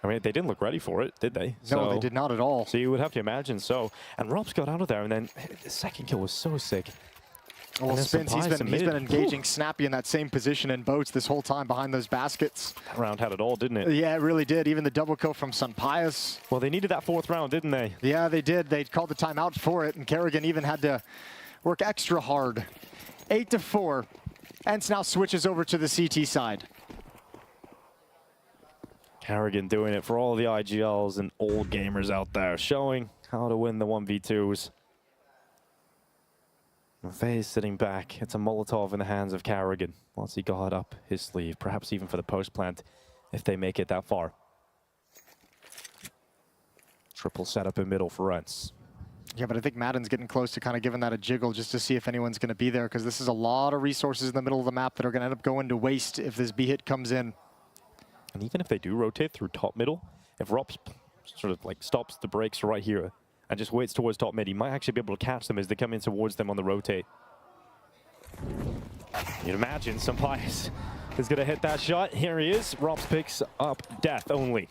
I mean, they didn't look ready for it, did they? No, they did not at all. So you would have to imagine so. And Robs got out of there, and then the second kill was so sick. Well, then Spins, he's Sampaio been mid. engaging Snappy in that same position in boats this whole time behind those baskets. That round had it all, didn't it? Yeah, it really did. Even the double kill from Sampaio. Well, they needed that 4th round, didn't they? Yeah, they did. They called the timeout for it, and Kerrigan even had to work extra hard. 8-4. ENCE now switches over to the CT side. Kerrigan doing it for all the IGLs and old gamers out there, showing how to win the 1v2s. FaZe sitting back. It's a Molotov in the hands of Kerrigan. Once he got up his sleeve, perhaps even for the post plant, if they make it that far. Triple setup in middle for ENCE. Yeah, but I think Madden's getting close to kind of giving that a jiggle just to see if anyone's going to be there, because this is a lot of resources in the middle of the map that are going to end up going to waste if this B hit comes in. And even if they do rotate through top middle, if Rops sort of like stops the brakes right here and just waits towards top mid, he might actually be able to catch them as they come in towards them on the rotate. You'd imagine Sampaio is going to hit that shot. Here he is. Rops picks up death only.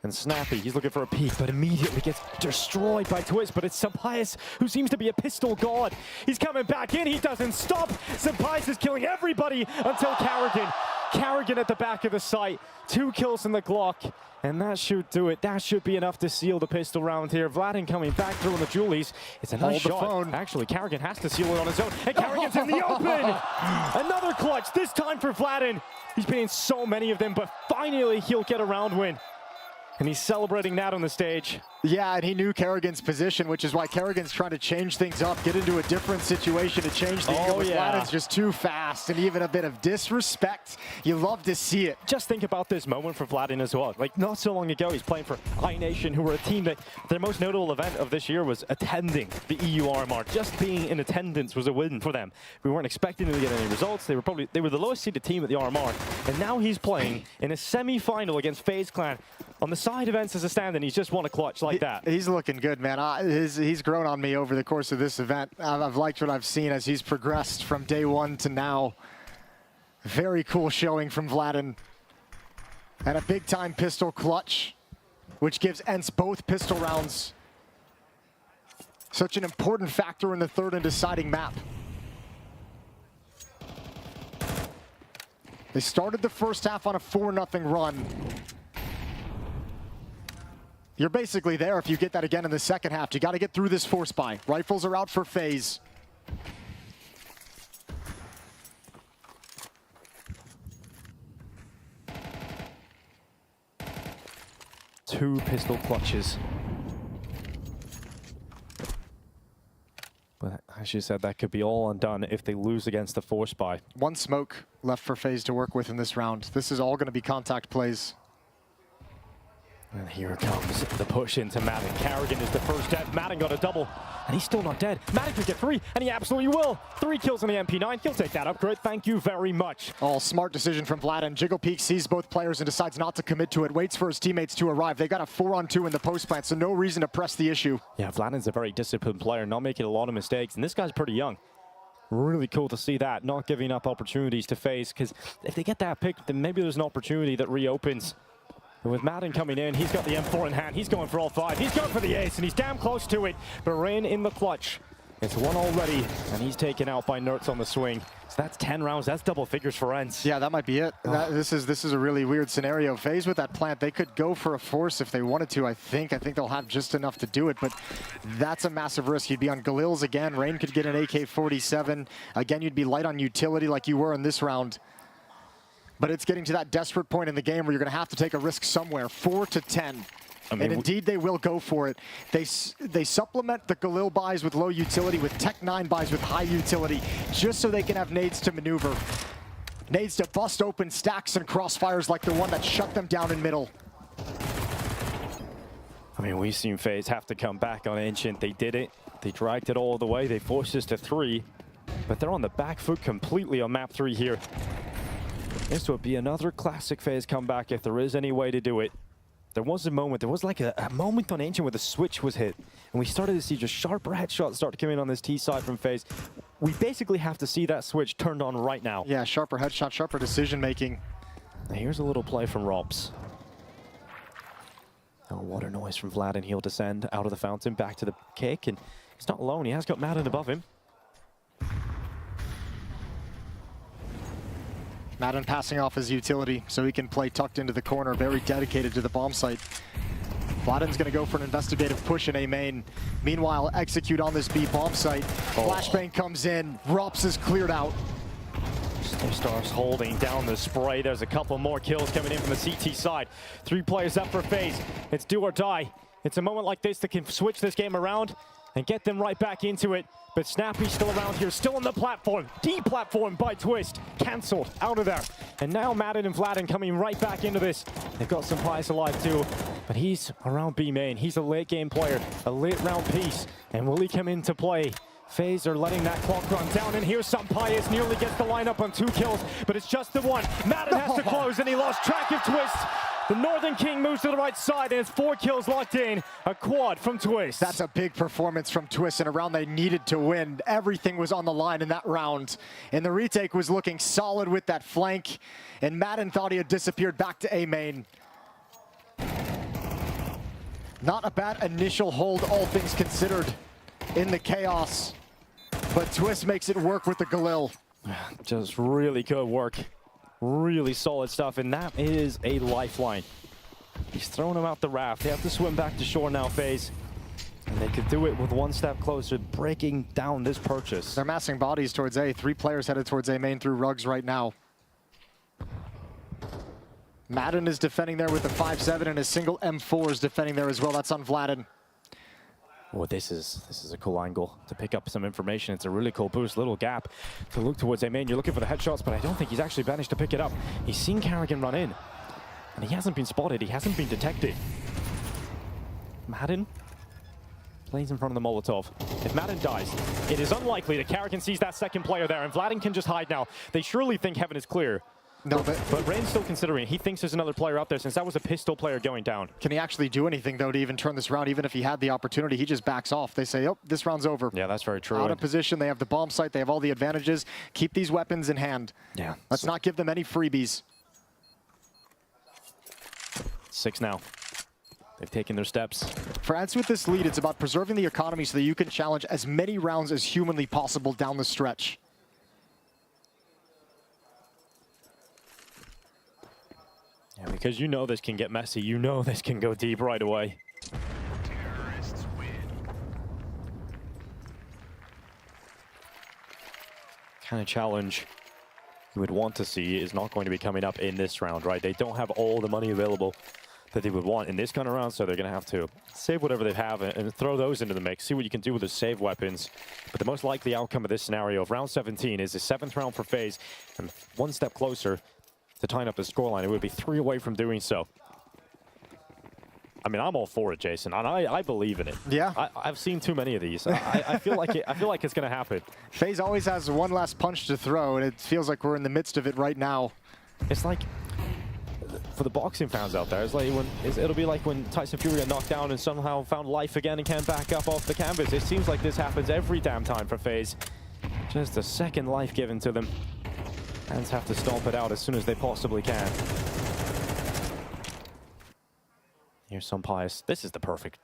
And Snappy, he's looking for a peek, but immediately gets destroyed by Twist. But it's Sampaio who seems to be a pistol god. He's coming back in. He doesn't stop. Sampaio is killing everybody until Kerrigan. Kerrigan at the back of the site. 2 kills in the Glock. And that should do it. That should be enough to seal the pistol round here. Vladin coming back through on the Julies. It's a nice shot. Phone. Actually, Kerrigan has to seal it on his own. And Kerrigan's in the open! Another clutch, this time for Vladin. He's been in so many of them, but finally he'll get a round win. And he's celebrating that on the stage. Yeah, and he knew Kerrigan's position, which is why Kerrigan's trying to change things up, get into a different situation to change things up. Vladin's just too fast, and even a bit of disrespect. You love to see it. Just think about this moment for Vladin as well. Like, not so long ago, he's playing for iNation, who were a team that their most notable event of this year was attending the EU RMR. Just being in attendance was a win for them. We weren't expecting them to get any results. They were the lowest seeded team at the RMR, and now he's playing in a semi-final against FaZe Clan on the side of ENCE as a stand, and he's just won a clutch like that. He's looking good, man. He's grown on me over the course of this event. I've liked what I've seen as he's progressed from day one to now. Very cool showing from Vladin. And a big-time pistol clutch, which gives ENCE both pistol rounds. Such an important factor in the third and deciding map. They started the first half on a 4-0 run. You're basically there if you get that again in the second half. You got to get through this force buy. Rifles are out for FaZe. Two pistol clutches. But as you said, that could be all undone if they lose against the force buy. One smoke left for FaZe to work with in this round. This is all going to be contact plays. And here comes the push into Madden. Kerrigan is the first dead. Madden got a double, and he's still not dead. Madden could get 3, and he absolutely will. 3 kills on the MP9. He'll take that upgrade. Thank you very much. Oh, smart decision from Vladin. Jiggle Peak sees both players and decides not to commit to it. Waits for his teammates to arrive. They got a 4-on-2 in the post plant, so no reason to press the issue. Yeah, Vladin's a very disciplined player, not making a lot of mistakes, and this guy's pretty young. Really cool to see that, not giving up opportunities to FaZe, because if they get that pick, then maybe there's an opportunity that reopens. And with Madden coming in, he's got the M4 in hand. He's going for all 5. He's going for the ace, and he's damn close to it. But Rain in the clutch. It's 1 already, and he's taken out by Nerds on the swing. So that's 10 rounds. That's double figures for ENCE. Yeah, that might be it. This is a really weird scenario. FaZe with that plant, they could go for a force if they wanted to, I think. I think they'll have just enough to do it, but that's a massive risk. You'd be on Galil's again. Rain could get an AK-47. Again, you'd be light on utility like you were in this round. But it's getting to that desperate point in the game where you're going to have to take a risk somewhere. 4-10. And indeed, they will go for it. They supplement the Galil buys with low utility with Tech 9 buys with high utility, just so they can have nades to maneuver. Nades to bust open stacks and crossfires like the one that shut them down in middle. I mean, we've seen FaZe have to come back on Ancient. They did it. They dragged it all the way. They forced us to 3. But they're on the back foot completely on map 3 here. This would be another classic FaZe comeback if there is any way to do it. There was a moment, there was like a moment on Ancient where the switch was hit, and we started to see just sharper headshots start to come in on this T side from FaZe. We basically have to see that switch turned on right now. Yeah, sharper headshot, sharper decision making. Now here's a little play from Robs. Oh, water noise from Vlad, and he'll descend out of the fountain back to the kick, and he's not alone. He has got Madden above him. Madden passing off his utility so he can play tucked into the corner, very dedicated to the bomb site. Vladden's going to go for an investigative push in A main. Meanwhile, execute on this B bomb site. Flashbang comes in, Rops is cleared out. Stars holding down the spray. There's a couple more kills coming in from the CT side. 3 players up for FaZe. It's do or die. It's a moment like this that can switch this game around and get them right back into it. But Snappy's still around here, still on the platform. Deplatformed by Twist. Cancelled out of there. And now Madden and Vladden coming right back into this. They've got some Pius alive too. But he's around B main. He's a late game player, a late round piece. And will he come into play? FaZe are letting that clock run down, and here's some Pius nearly gets the lineup on 2 kills, but it's just the 1. Madden has to close, and he lost track of Twist. The Northern King moves to the right side, and it's 4 kills locked in. A quad from Twist. That's a big performance from Twist in a round they needed to win. Everything was on the line in that round. And the retake was looking solid with that flank. And Madden thought he had disappeared back to A main. Not a bad initial hold, all things considered, in the chaos. But Twist makes it work with the Galil. Just really good work. Really solid stuff, and that is a lifeline. He's throwing him out the raft. They have to swim back to shore now, FaZe. And they could do it with 1 step closer, breaking down this purchase. They're massing bodies towards A. 3 players headed towards A main through rugs right now. Madden is defending there with the 5-7, and a single M4 is defending there as well. That's on Vladden. Well, this is a cool angle to pick up some information. It's a really cool boost, little gap to look towards A main. You're looking for the headshots, but I don't think he's actually managed to pick it up. He's seen Carrigan run in, and he hasn't been spotted. He hasn't been detected. Madden plays in front of the Molotov. If Madden dies, it is unlikely that Carrigan sees that second player there, and Vladden can just hide now. They surely think Heaven is clear. No, but Rain's still considering. He thinks there's another player out there since that was a pistol player going down. Can he actually do anything, though, to even turn this round? Even if he had the opportunity, he just backs off. They say, oh, this round's over. Yeah, that's very true. Out of position, they have the bomb site, they have all the advantages. Keep these weapons in hand. Yeah. Let's not give them any freebies. 6 now. They've taken their steps. For ENCE with this lead, it's about preserving the economy so that you can challenge as many rounds as humanly possible down the stretch. Yeah, because you know this can get messy. You know this can go deep right away. Kind of challenge you would want to see is not going to be coming up in this round, right? They don't have all the money available that they would want in this kind of round, so they're going to have to save whatever they have and throw those into the mix, see what you can do with the save weapons. But the most likely outcome of this scenario of round 17 is the 7th round for FaZe, and 1 step closer to tying up the scoreline. It would be 3 away from doing so. I mean, I'm all for it, Jason, and I believe in it. Yeah. I've seen too many of these. I feel like it's going to happen. FaZe always has one last punch to throw, and it feels like we're in the midst of it right now. It's like, for the boxing fans out there, it's like it'll be like when Tyson Fury got knocked down and somehow found life again and came back up off the canvas. It seems like this happens every damn time for FaZe. Just a second life given to them. Fans have to stomp it out as soon as they possibly can. Here's some Pius. This is the perfect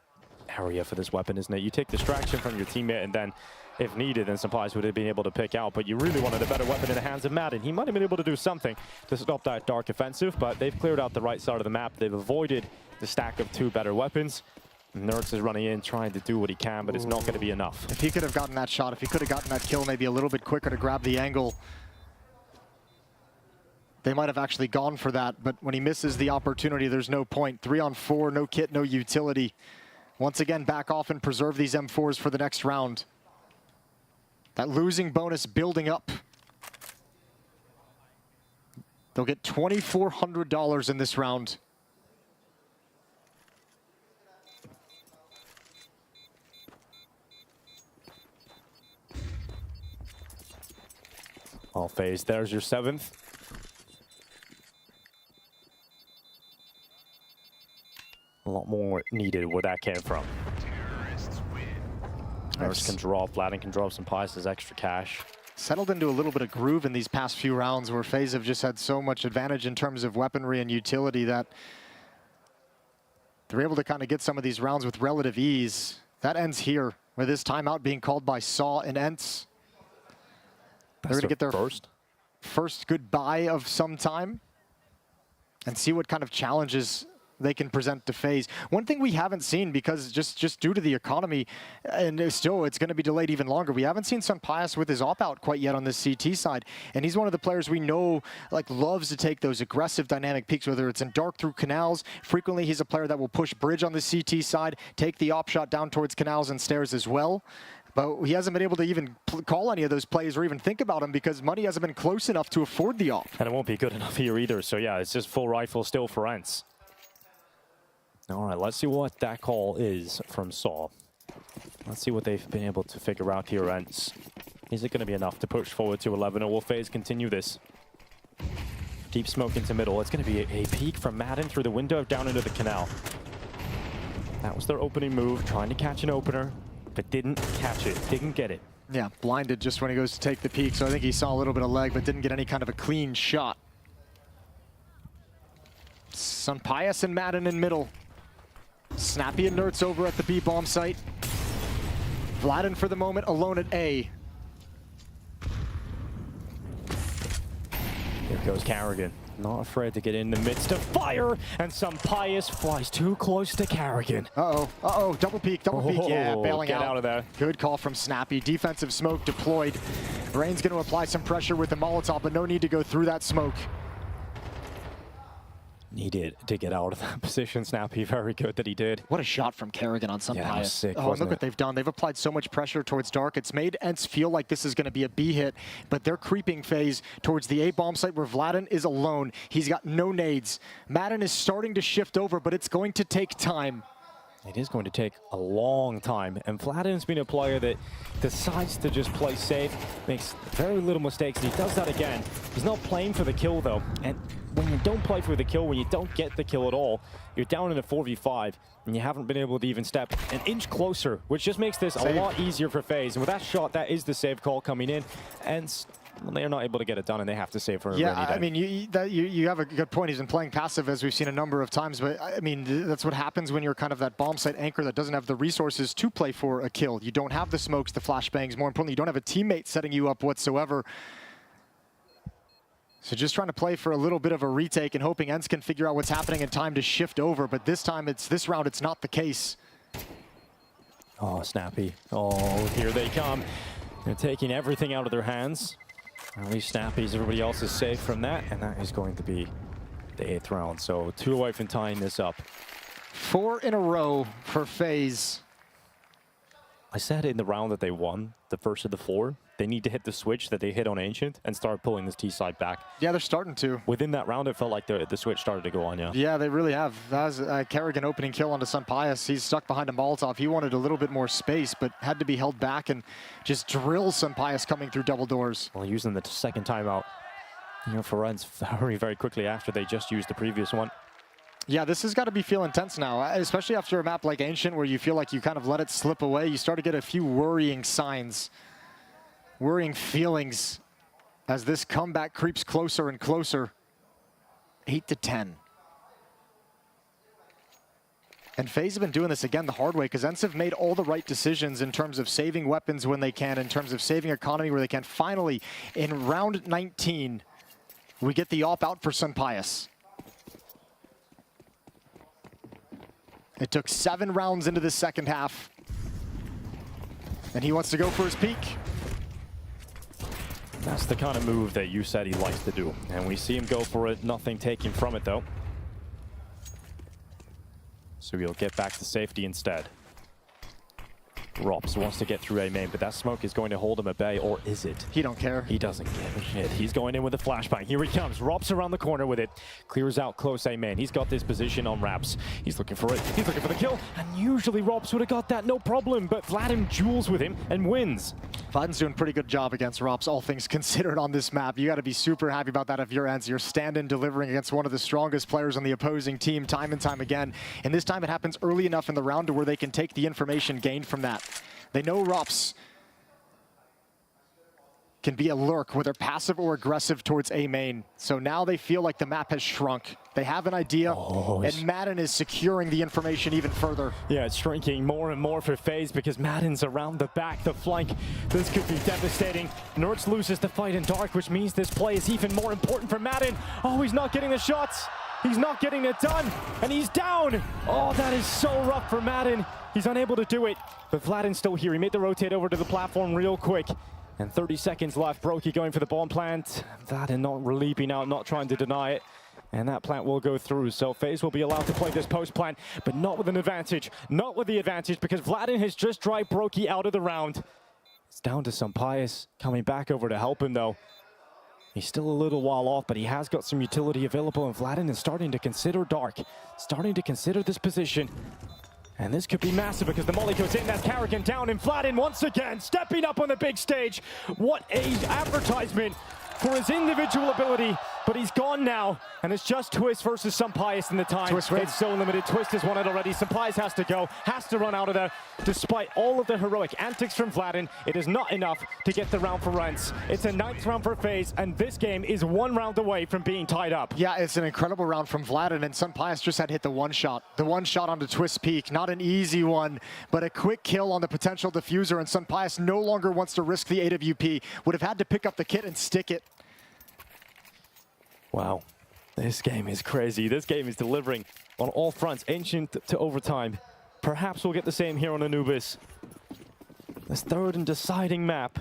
area for this weapon, isn't it? You take distraction from your teammate, and then, if needed, then some Pius would have been able to pick out. But you really wanted a better weapon in the hands of Madden. He might have been able to do something to stop that dark offensive, but they've cleared out the right side of the map. They've avoided the stack of 2 better weapons. Nerds is running in, trying to do what he can, but it's not going to be enough. If he could have gotten that shot, if he could have gotten that kill maybe a little bit quicker to grab the angle, they might have actually gone for that, but when he misses the opportunity, there's no point. 3 on 4, no kit, no utility. Once again, back off and preserve these M4s for the next round. That losing bonus building up. They'll get $2,400 in this round. All FaZe, there's your 7th. A lot more needed where that came from. Nurse can drop, Vladden can drop some Pius as extra cash. Settled into a little bit of groove in these past few rounds where FaZe have just had so much advantage in terms of weaponry and utility that they're able to kind of get some of these rounds with relative ease. That ends here with this timeout being called by Saw and ENCE. They're going to get their first. first goodbye of some time and see what kind of challenges they can present to FaZe. One thing we haven't seen, because just due to the economy, and still it's going to be delayed even longer, we haven't seen Sunpias with his op-out quite yet on this CT side. And he's one of the players we know loves to take those aggressive dynamic peaks, whether it's in dark through canals. Frequently he's a player that will push bridge on the CT side, take the op shot down towards canals and stairs as well. But he hasn't been able to even call any of those plays or even think about them because money hasn't been close enough to afford the op. And it won't be good enough here either. So yeah, it's just full rifle still for ENCE. All right, let's see what that call is from Saw. Let's see what they've been able to figure out here, ENCE. Is it going to be enough to push forward to 11, or will FaZe continue this? Deep smoke into middle. It's going to be a peek from Madden through the window down into the canal. That was their opening move, trying to catch an opener, but didn't catch it, didn't get it. Yeah, blinded just when he goes to take the peek, so I think he saw a little bit of leg, but didn't get any kind of a clean shot. Sunpias and Madden in middle. Snappy and Nerds over at the B bomb site. Vladin for the moment alone at A. Here goes Carrigan. Not afraid to get in the midst of fire, and Sunpias flies too close to Carrigan. Uh-oh, double peek, yeah, bailing get out of there. Good call from Snappy. Defensive smoke deployed. Rain's going to apply some pressure with the Molotov, but no need to go through that smoke. Needed to get out of that position, Snappy. Very good that he did. What a shot from Carrigan on Sunpias. Yeah, that was sick, oh, wasn't look it? what they've done. They've applied so much pressure towards Dark. It's made ENCE feel like this is going to be a B hit, but they're creeping FaZe towards the A bomb site where Vladin is alone. He's got no nades. Madden is starting to shift over, but it's going to take time. It is going to take a long time, and Vladin's been a player that decides to just play safe, makes very little mistakes, and he does that again. He's not playing for the kill, though, and when you don't play for the kill, when you don't get the kill at all, you're down in a 4v5, and you haven't been able to even step an inch closer, which just makes this a lot easier for FaZe. And with that shot, that is the save call coming in, and they're not able to get it done, and they have to save for a rainy day. I mean, you have a good point. He's been playing passive, as we've seen a number of times, but I mean, that's what happens when you're kind of that bomb site anchor that doesn't have the resources to play for a kill. You don't have the smokes, the flashbangs. More importantly, you don't have a teammate setting you up whatsoever. So just trying to play for a little bit of a retake and hoping ENCE can figure out what's happening in time to shift over, but this time, this round, it's not the case. Oh, Snappy. Oh, here they come. They're taking everything out of their hands. At least Snappy's, everybody else is safe from that, and that is going to be the 8th round. So 2 away from tying this up. 4 in a row for FaZe. I said in the round that they won, the first of the 4, they need to hit the switch that they hit on Ancient and start pulling this T side back. Yeah, they're starting to. Within that round, it felt like the switch started to go on, yeah. Yeah, they really have. That was Carrigan opening kill onto Sunpias. He's stuck behind a Molotov. He wanted a little bit more space, but had to be held back and just drill Sunpias coming through double doors. Well, using the second timeout, for ENCE very, very quickly after they just used the previous one. Yeah, this has got to be feel intense now, especially after a map like Ancient where you feel like you kind of let it slip away. You start to get a few worrying signs, worrying feelings as this comeback creeps closer and closer. 8-10. And FaZe have been doing this again the hard way because ENCE have made all the right decisions in terms of saving weapons when they can, in terms of saving economy where they can. Finally, in round 19, we get the op out for Sunpias. It took 7 rounds into the second half. And he wants to go for his peak. That's the kind of move that you said he likes to do. And we see him go for it, nothing taken from it though. So he'll get back to safety instead. Rops wants to get through A main, but that smoke is going to hold him at bay, or is it? He don't care. He doesn't give a shit. He's going in with a flashbang. Here he comes. Rops around the corner with it. Clears out close A main. He's got this position on Raps. He's looking for it. He's looking for the kill. And usually Rops would have got that, no problem. But Vladin duels with him and wins. Vladin's doing a pretty good job against Rops, all things considered, on this map. You got to be super happy about that if you're ENCE. You're stand-in delivering against one of the strongest players on the opposing team time and time again. And this time it happens early enough in the round to where they can take the information gained from that. They know Rops can be a lurk, whether passive or aggressive towards A main. So now they feel like the map has shrunk. They have an idea, and Madden is securing the information even further. Yeah, it's shrinking more and more for FaZe because Madden's around the back, the flank. This could be devastating. Nertz loses the fight in dark, which means this play is even more important for Madden. Oh, he's not getting the shots. He's not getting it done, and he's down. Oh, that is so rough for Madden. He's unable to do it, but Vladin's still here. He made the rotate over to the platform real quick. And 30 seconds left. Brokey going for the bomb plant. Vladin not relieving out, not trying to deny it. And that plant will go through. So FaZe will be allowed to play this post plant, but not with an advantage. Not with the advantage because Vladin has just drive Brokey out of the round. It's down to Sampaius coming back over to help him though. He's still a little while off, but he has got some utility available, and Vladin is starting to consider dark. Starting to consider this position. And this could be massive because the molly goes in. That's Karrigan down, and Vladin once again stepping up on the big stage. What a advertisement for his individual ability, but he's gone now, and it's just Twist versus Sampaius in the time. Twist wins. It's so limited. Twist has won it already. Sampaius has to go, has to run out of there. Despite all of the heroic antics from Vladin, it is not enough to get the round for ENCE. It's a 9th round for FaZe, and this game is 1 round away from being tied up. Yeah, it's an incredible round from Vladin, and Sampaius just had hit the one shot. The one shot onto Twist peak. Not an easy one, but a quick kill on the potential diffuser, and Sampaius no longer wants to risk the AWP. Would have had to pick up the kit and stick it. Wow, this game is crazy. This game is delivering on all fronts, ancient to overtime. Perhaps we'll get the same here on Anubis. This third and deciding map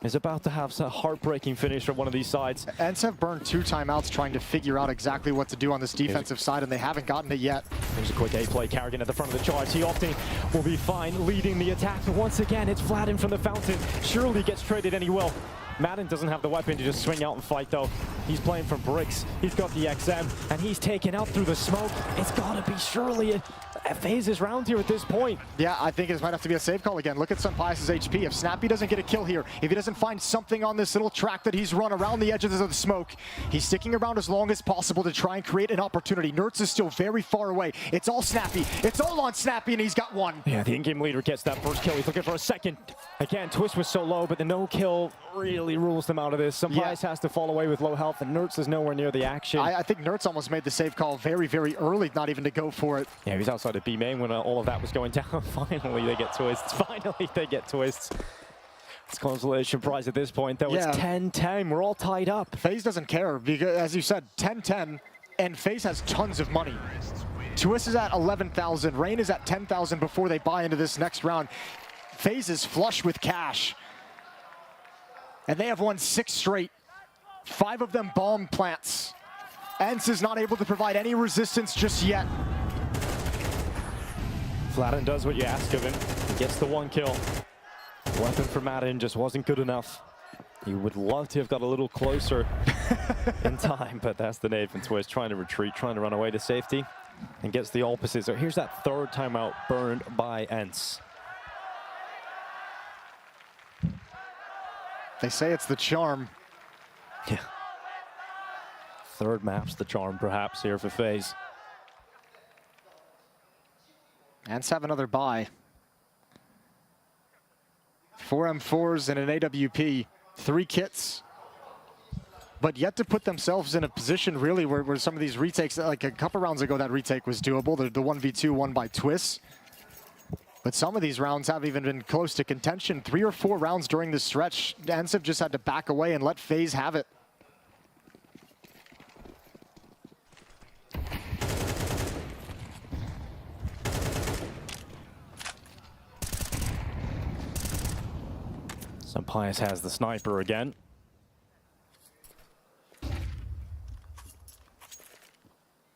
is about to have a heartbreaking finish from one of these sides. ENCE have burned 2 timeouts trying to figure out exactly what to do on this defensive side, and they haven't gotten it yet. There's a quick A play. Karrigan at the front of the charge. He often will be fine leading the attack, but once again, it's Vladin from the fountain. Surely gets traded, and he will. Madden doesn't have the weapon to just swing out and fight though. He's playing from bricks. He's got the XM, and he's taken out through the smoke. It's gotta be surely a FaZe's round here at this point. Yeah, I think it might have to be a save call again. Look at Sampaius' HP. If Snappy doesn't get a kill here, if he doesn't find something on this little track that he's run around the edges of the smoke, he's sticking around as long as possible to try and create an opportunity. Nertz is still very far away. It's all Snappy. It's all on Snappy, and he's got 1. Yeah, the in-game leader gets that first kill. He's looking for a second. Again, Twist was so low, but the no kill really rules them out of this. Sampaius has to fall away with low health, and Nertz is nowhere near the action. I think Nertz almost made the save call very, very early, not even to go for it. Yeah, he was outside of B main when all of that was going down. Finally, they get Twists. Finally, they get Twists. It's consolation prize at this point, though. Yeah. It's 10-10. We're all tied up. FaZe doesn't care, because, as you said, 10-10, and FaZe has tons of money. Twist is at 11,000. Rain is at 10,000 before they buy into this next round. FaZe is flush with cash. And they have won 6 straight. 5 of them bomb plants. ENCE is not able to provide any resistance just yet. Vladin does what you ask of him. He gets the 1 kill. The weapon for Madden just wasn't good enough. He would love to have got a little closer in time, but that's the nade from Twist, trying to retreat, trying to run away to safety, and gets the opposite. So here's that 3rd timeout burned by ENCE. They say it's the charm. Yeah. 3rd map's the charm, perhaps, here for FaZe. ENCE have another buy. 4 M4s and an AWP. 3 kits. But yet to put themselves in a position, really, where some of these retakes, like a couple rounds ago, that retake was doable. The 1v2 won by Twist. But some of these rounds haven't even been close to contention. 3 or 4 rounds during this stretch, ENCE have just had to back away and let FaZe have it. Sampaius has the sniper again.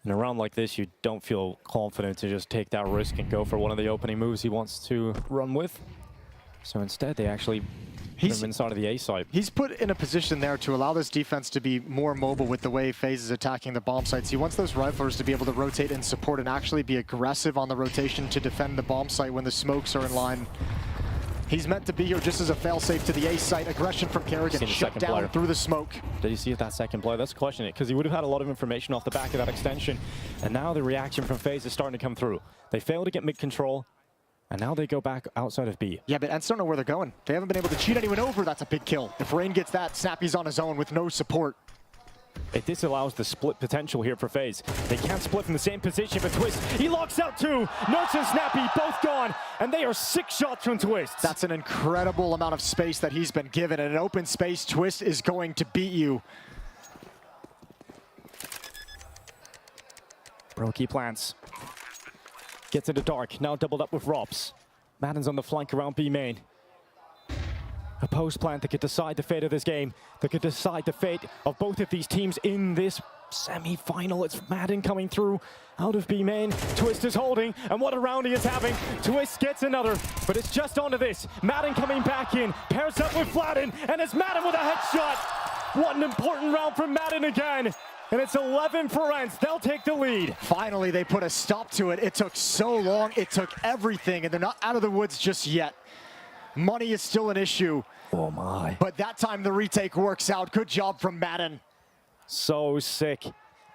In a round like this, you don't feel confident to just take that risk and go for one of the opening moves he wants to run with. So instead, they actually put him inside of the A site. He's put in a position there to allow this defense to be more mobile with the way FaZe is attacking the bomb sites. He wants those riflers to be able to rotate and support and actually be aggressive on the rotation to defend the bomb site when the smokes are in line. He's meant to be here just as a failsafe to the A site. Aggression from Karrigan, shut down through the smoke. Did you see that second player? That's questioning it, because he would have had a lot of information off the back of that extension. And now the reaction from FaZe is starting to come through. They fail to get mid control. And now they go back outside of B. Yeah, but ENCE don't know where they're going. They haven't been able to cheat anyone over. That's a big kill. If Rain gets that, Snappy's on his own with no support. It disallows the split potential here for FaZe. They can't split from the same position, but Twist, he locks out 2. Nerds and Snappy both gone, and they are 6 shots from Twist. That's an incredible amount of space that he's been given. In an open space, Twist is going to beat you. Brokey plants. Gets into dark, now doubled up with Rops. Madden's on the flank around B main. A post plant that could decide the fate of this game, that could decide the fate of both of these teams in this semi-final. It's Madden coming through out of B main. Twist is holding, and what a round he is having. Twist gets another, but it's just onto this. Madden coming back in, pairs up with Flatten, and it's Madden with a headshot. What an important round for Madden again. And it's 11 for ENCE. They'll take the lead. Finally, they put a stop to it. It took so long. It took everything, and they're not out of the woods just yet. Money is still an issue. Oh my. But that time the retake works out. Good job from Madden. So sick.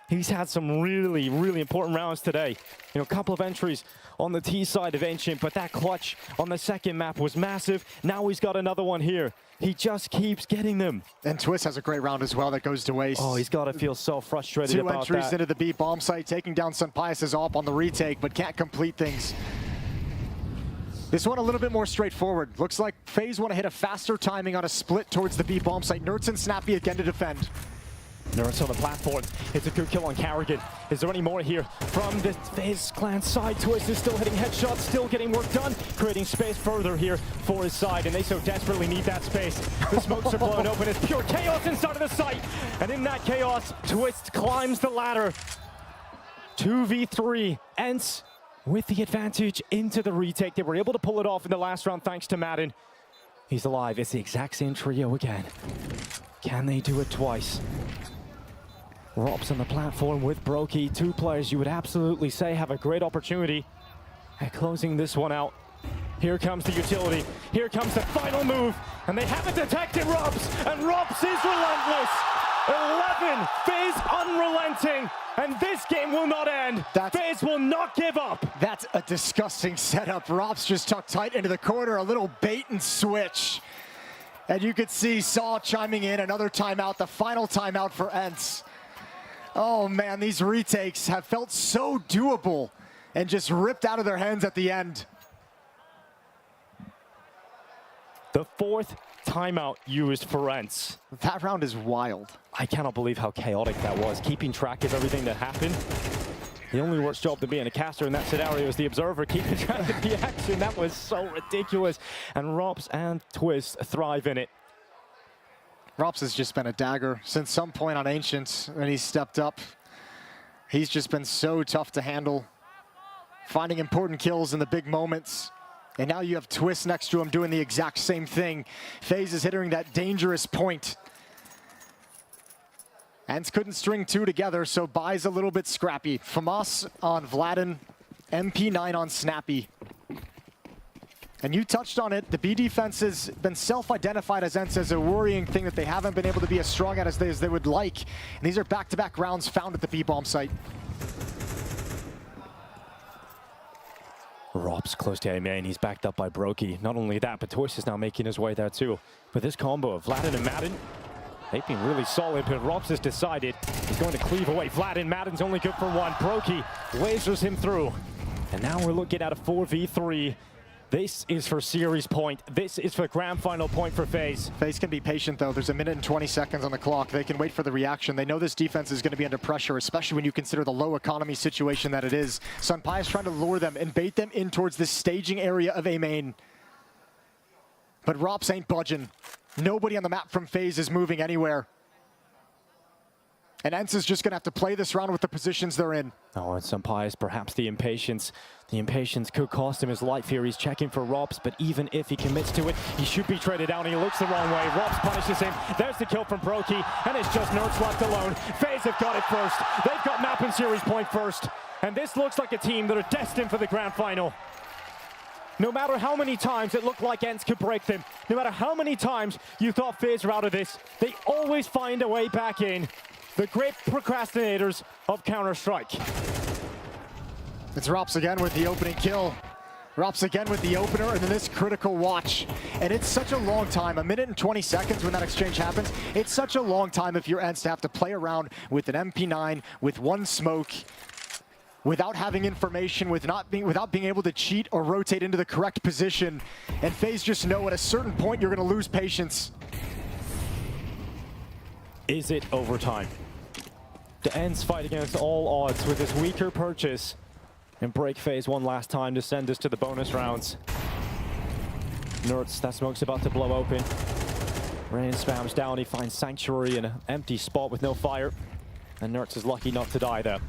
He's had some really, really important rounds today. You know, a couple of entries on the T side of Ancient, but that clutch on the second map was massive. Now he's got another one here. He just keeps getting them. And Twist has a great round as well that goes to waste. Oh, he's got to feel so frustrated about that. 2 entries into the B bomb site, taking down Sunpius' op on the retake, but can't complete things. This one a little bit more straightforward. Looks like FaZe want to hit a faster timing on a split towards the B bomb site. Nerds and Snappy again to defend. Nerds on the platform. It's a good kill on Carrigan. Is there any more here from the FaZe clan side? Twist is still hitting headshots, still getting work done, creating space further here for his side, and they so desperately need that space. The smokes are blown open. It's pure chaos inside of the site, and in that chaos, Twist climbs the ladder. 2v3. ENCE with the advantage into the retake. They were able to pull it off in the last round thanks to Madden. He's alive. It's the exact same trio again. Can they do it twice? Rops on the platform with Brokey. 2 players you would absolutely say have a great opportunity at closing this one out. Here comes the utility. Here comes the final move. And they haven't detected Rops. And Rops is relentless. 11. FaZe unrelenting. And this game will not end. FaZe will not give up. That's a disgusting setup. Rops just tucked tight into the corner. A little bait and switch. And you could see Saw chiming in. Another timeout. The final timeout for ENCE. Oh man, these retakes have felt so doable and just ripped out of their hands at the end. The 4th timeout used for ENCE. That round is wild. I cannot believe how chaotic that was, keeping track of everything that happened. The only worst job to be in a caster in that scenario is the observer, keeping track of the action. That was so ridiculous. And Rops and Twist thrive in it. Rops has just been a dagger since some point on Ancient when he stepped up. He's just been so tough to handle, finding important kills in the big moments. And now you have Twist next to him doing the exact same thing. FaZe is hitting that dangerous point. ENCE couldn't string 2 together, so buys a little bit scrappy. FAMAS on Vladden, MP9 on Snappy. And you touched on it, the B defense has been self-identified as ENCE as a worrying thing that they haven't been able to be as strong at as they would like. And these are back-to-back rounds found at the B bomb site. Rops close to A main, he's backed up by Brokey. Not only that, but Twist is now making his way there too. But this combo of Vladden and Madden, they've been really solid, but Rops has decided he's going to cleave away Vladden. Madden's only good for 1. Brokey lasers him through. And now we're looking at a 4v3. This is for series point. This is for grand final point for FaZe. FaZe can be patient though. There's 1 minute and 20 seconds on the clock. They can wait for the reaction. They know this defense is going to be under pressure, especially when you consider the low economy situation that it is. Sunpius trying to lure them and bait them in towards this staging area of A main. But Rops ain't budging. Nobody on the map from FaZe is moving anywhere. And ENCE is just going to have to play this round with the positions they're in. Oh, and Sunpius, perhaps the impatience. The impatience could cost him his life here. He's checking for Rops, but even if he commits to it, he should be traded down. He looks the wrong way. Rops punishes him. There's the kill from Brokey, and it's just Nerds left alone. FaZe have got it first. They've got map and series point first. And this looks like a team that are destined for the grand final. No matter how many times it looked like ENCE could break them, no matter how many times you thought FaZe were out of this, they always find a way back in. The great procrastinators of Counter-Strike. It's Rops again with the opening kill. Rops again with the opener, and then this critical watch. And it's such a long time, 1 minute and 20 seconds when that exchange happens. It's such a long time if you're ENCE to have to play around with an MP9, with one smoke, without having information, without being able to cheat or rotate into the correct position. And FaZe just know at a certain point you're going to lose patience. Is it overtime? The ENCE fight against all odds with this weaker purchase and break FaZe one last time to send us to the bonus rounds. Nerds, that smoke's about to blow open. Rain spams down, he finds Sanctuary in an empty spot with no fire. And Nerds is lucky not to die there.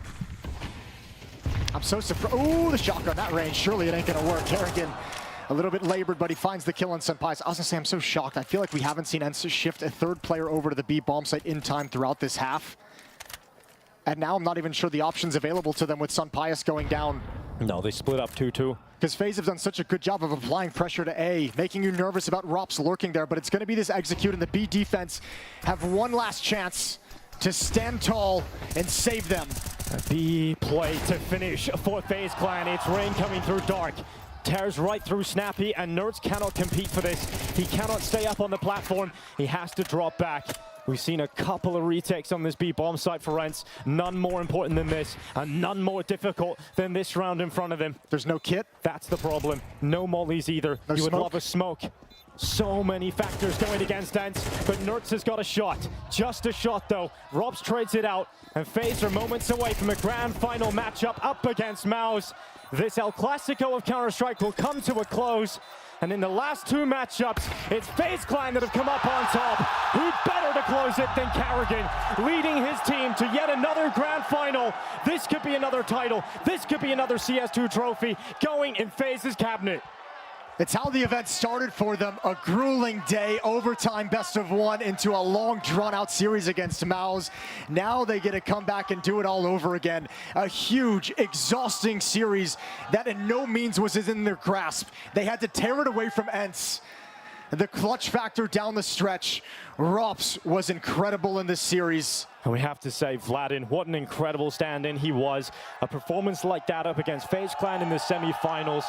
I'm so surprised. Ooh, the shotgun, that range. Surely it ain't gonna work. Kerrigan, a little bit labored, but he finds the kill on Senpais. I was gonna say, I'm so shocked. I feel like we haven't seen ENCE shift a third player over to the B bomb site in time throughout this half. And now I'm not even sure the options available to them with Senpais going down. No, they split up 2-2. Because FaZe have done such a good job of applying pressure to A, making you nervous about Rops lurking there, but it's gonna be this execute, and the B defense have one last chance to stand tall and save them. A B play to finish for FaZe Clan. It's Rain coming through Dark. Tears right through Snappy, and Nerds cannot compete for this. He cannot stay up on the platform. He has to drop back. We've seen a couple of retakes on this B bomb site for ENCE. None more important than this, and none more difficult than this round in front of him. There's no kit. That's the problem. No mollies either. No you would smoke. love a smoke. So many factors going against ENCE, but Nerds has got a shot. Just a shot though. Robs trades it out, and FaZe are moments away from a grand final matchup up against Mouse. This El Clasico of Counter-Strike will come to a close. And in the last two matchups, it's FaZe Clan that have come up on top. Who better to close it than Kerrigan, leading his team to yet another grand final. This could be another title. This could be another CS2 trophy going in FaZe's cabinet. It's how the event started for them. A grueling day, overtime, best of one into a long, drawn-out series against Mouse. Now they get to come back and do it all over again. A huge, exhausting series that in no means was in their grasp. They had to tear it away from ENCE. The clutch factor down the stretch. Rops was incredible in this series. And we have to say, Vladin, what an incredible stand-in he was. A performance like that up against FaZe Clan in the semi-finals.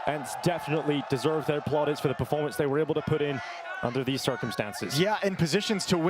And definitely deserve their plaudits for the performance they were able to put in under these circumstances. Yeah, in positions to win.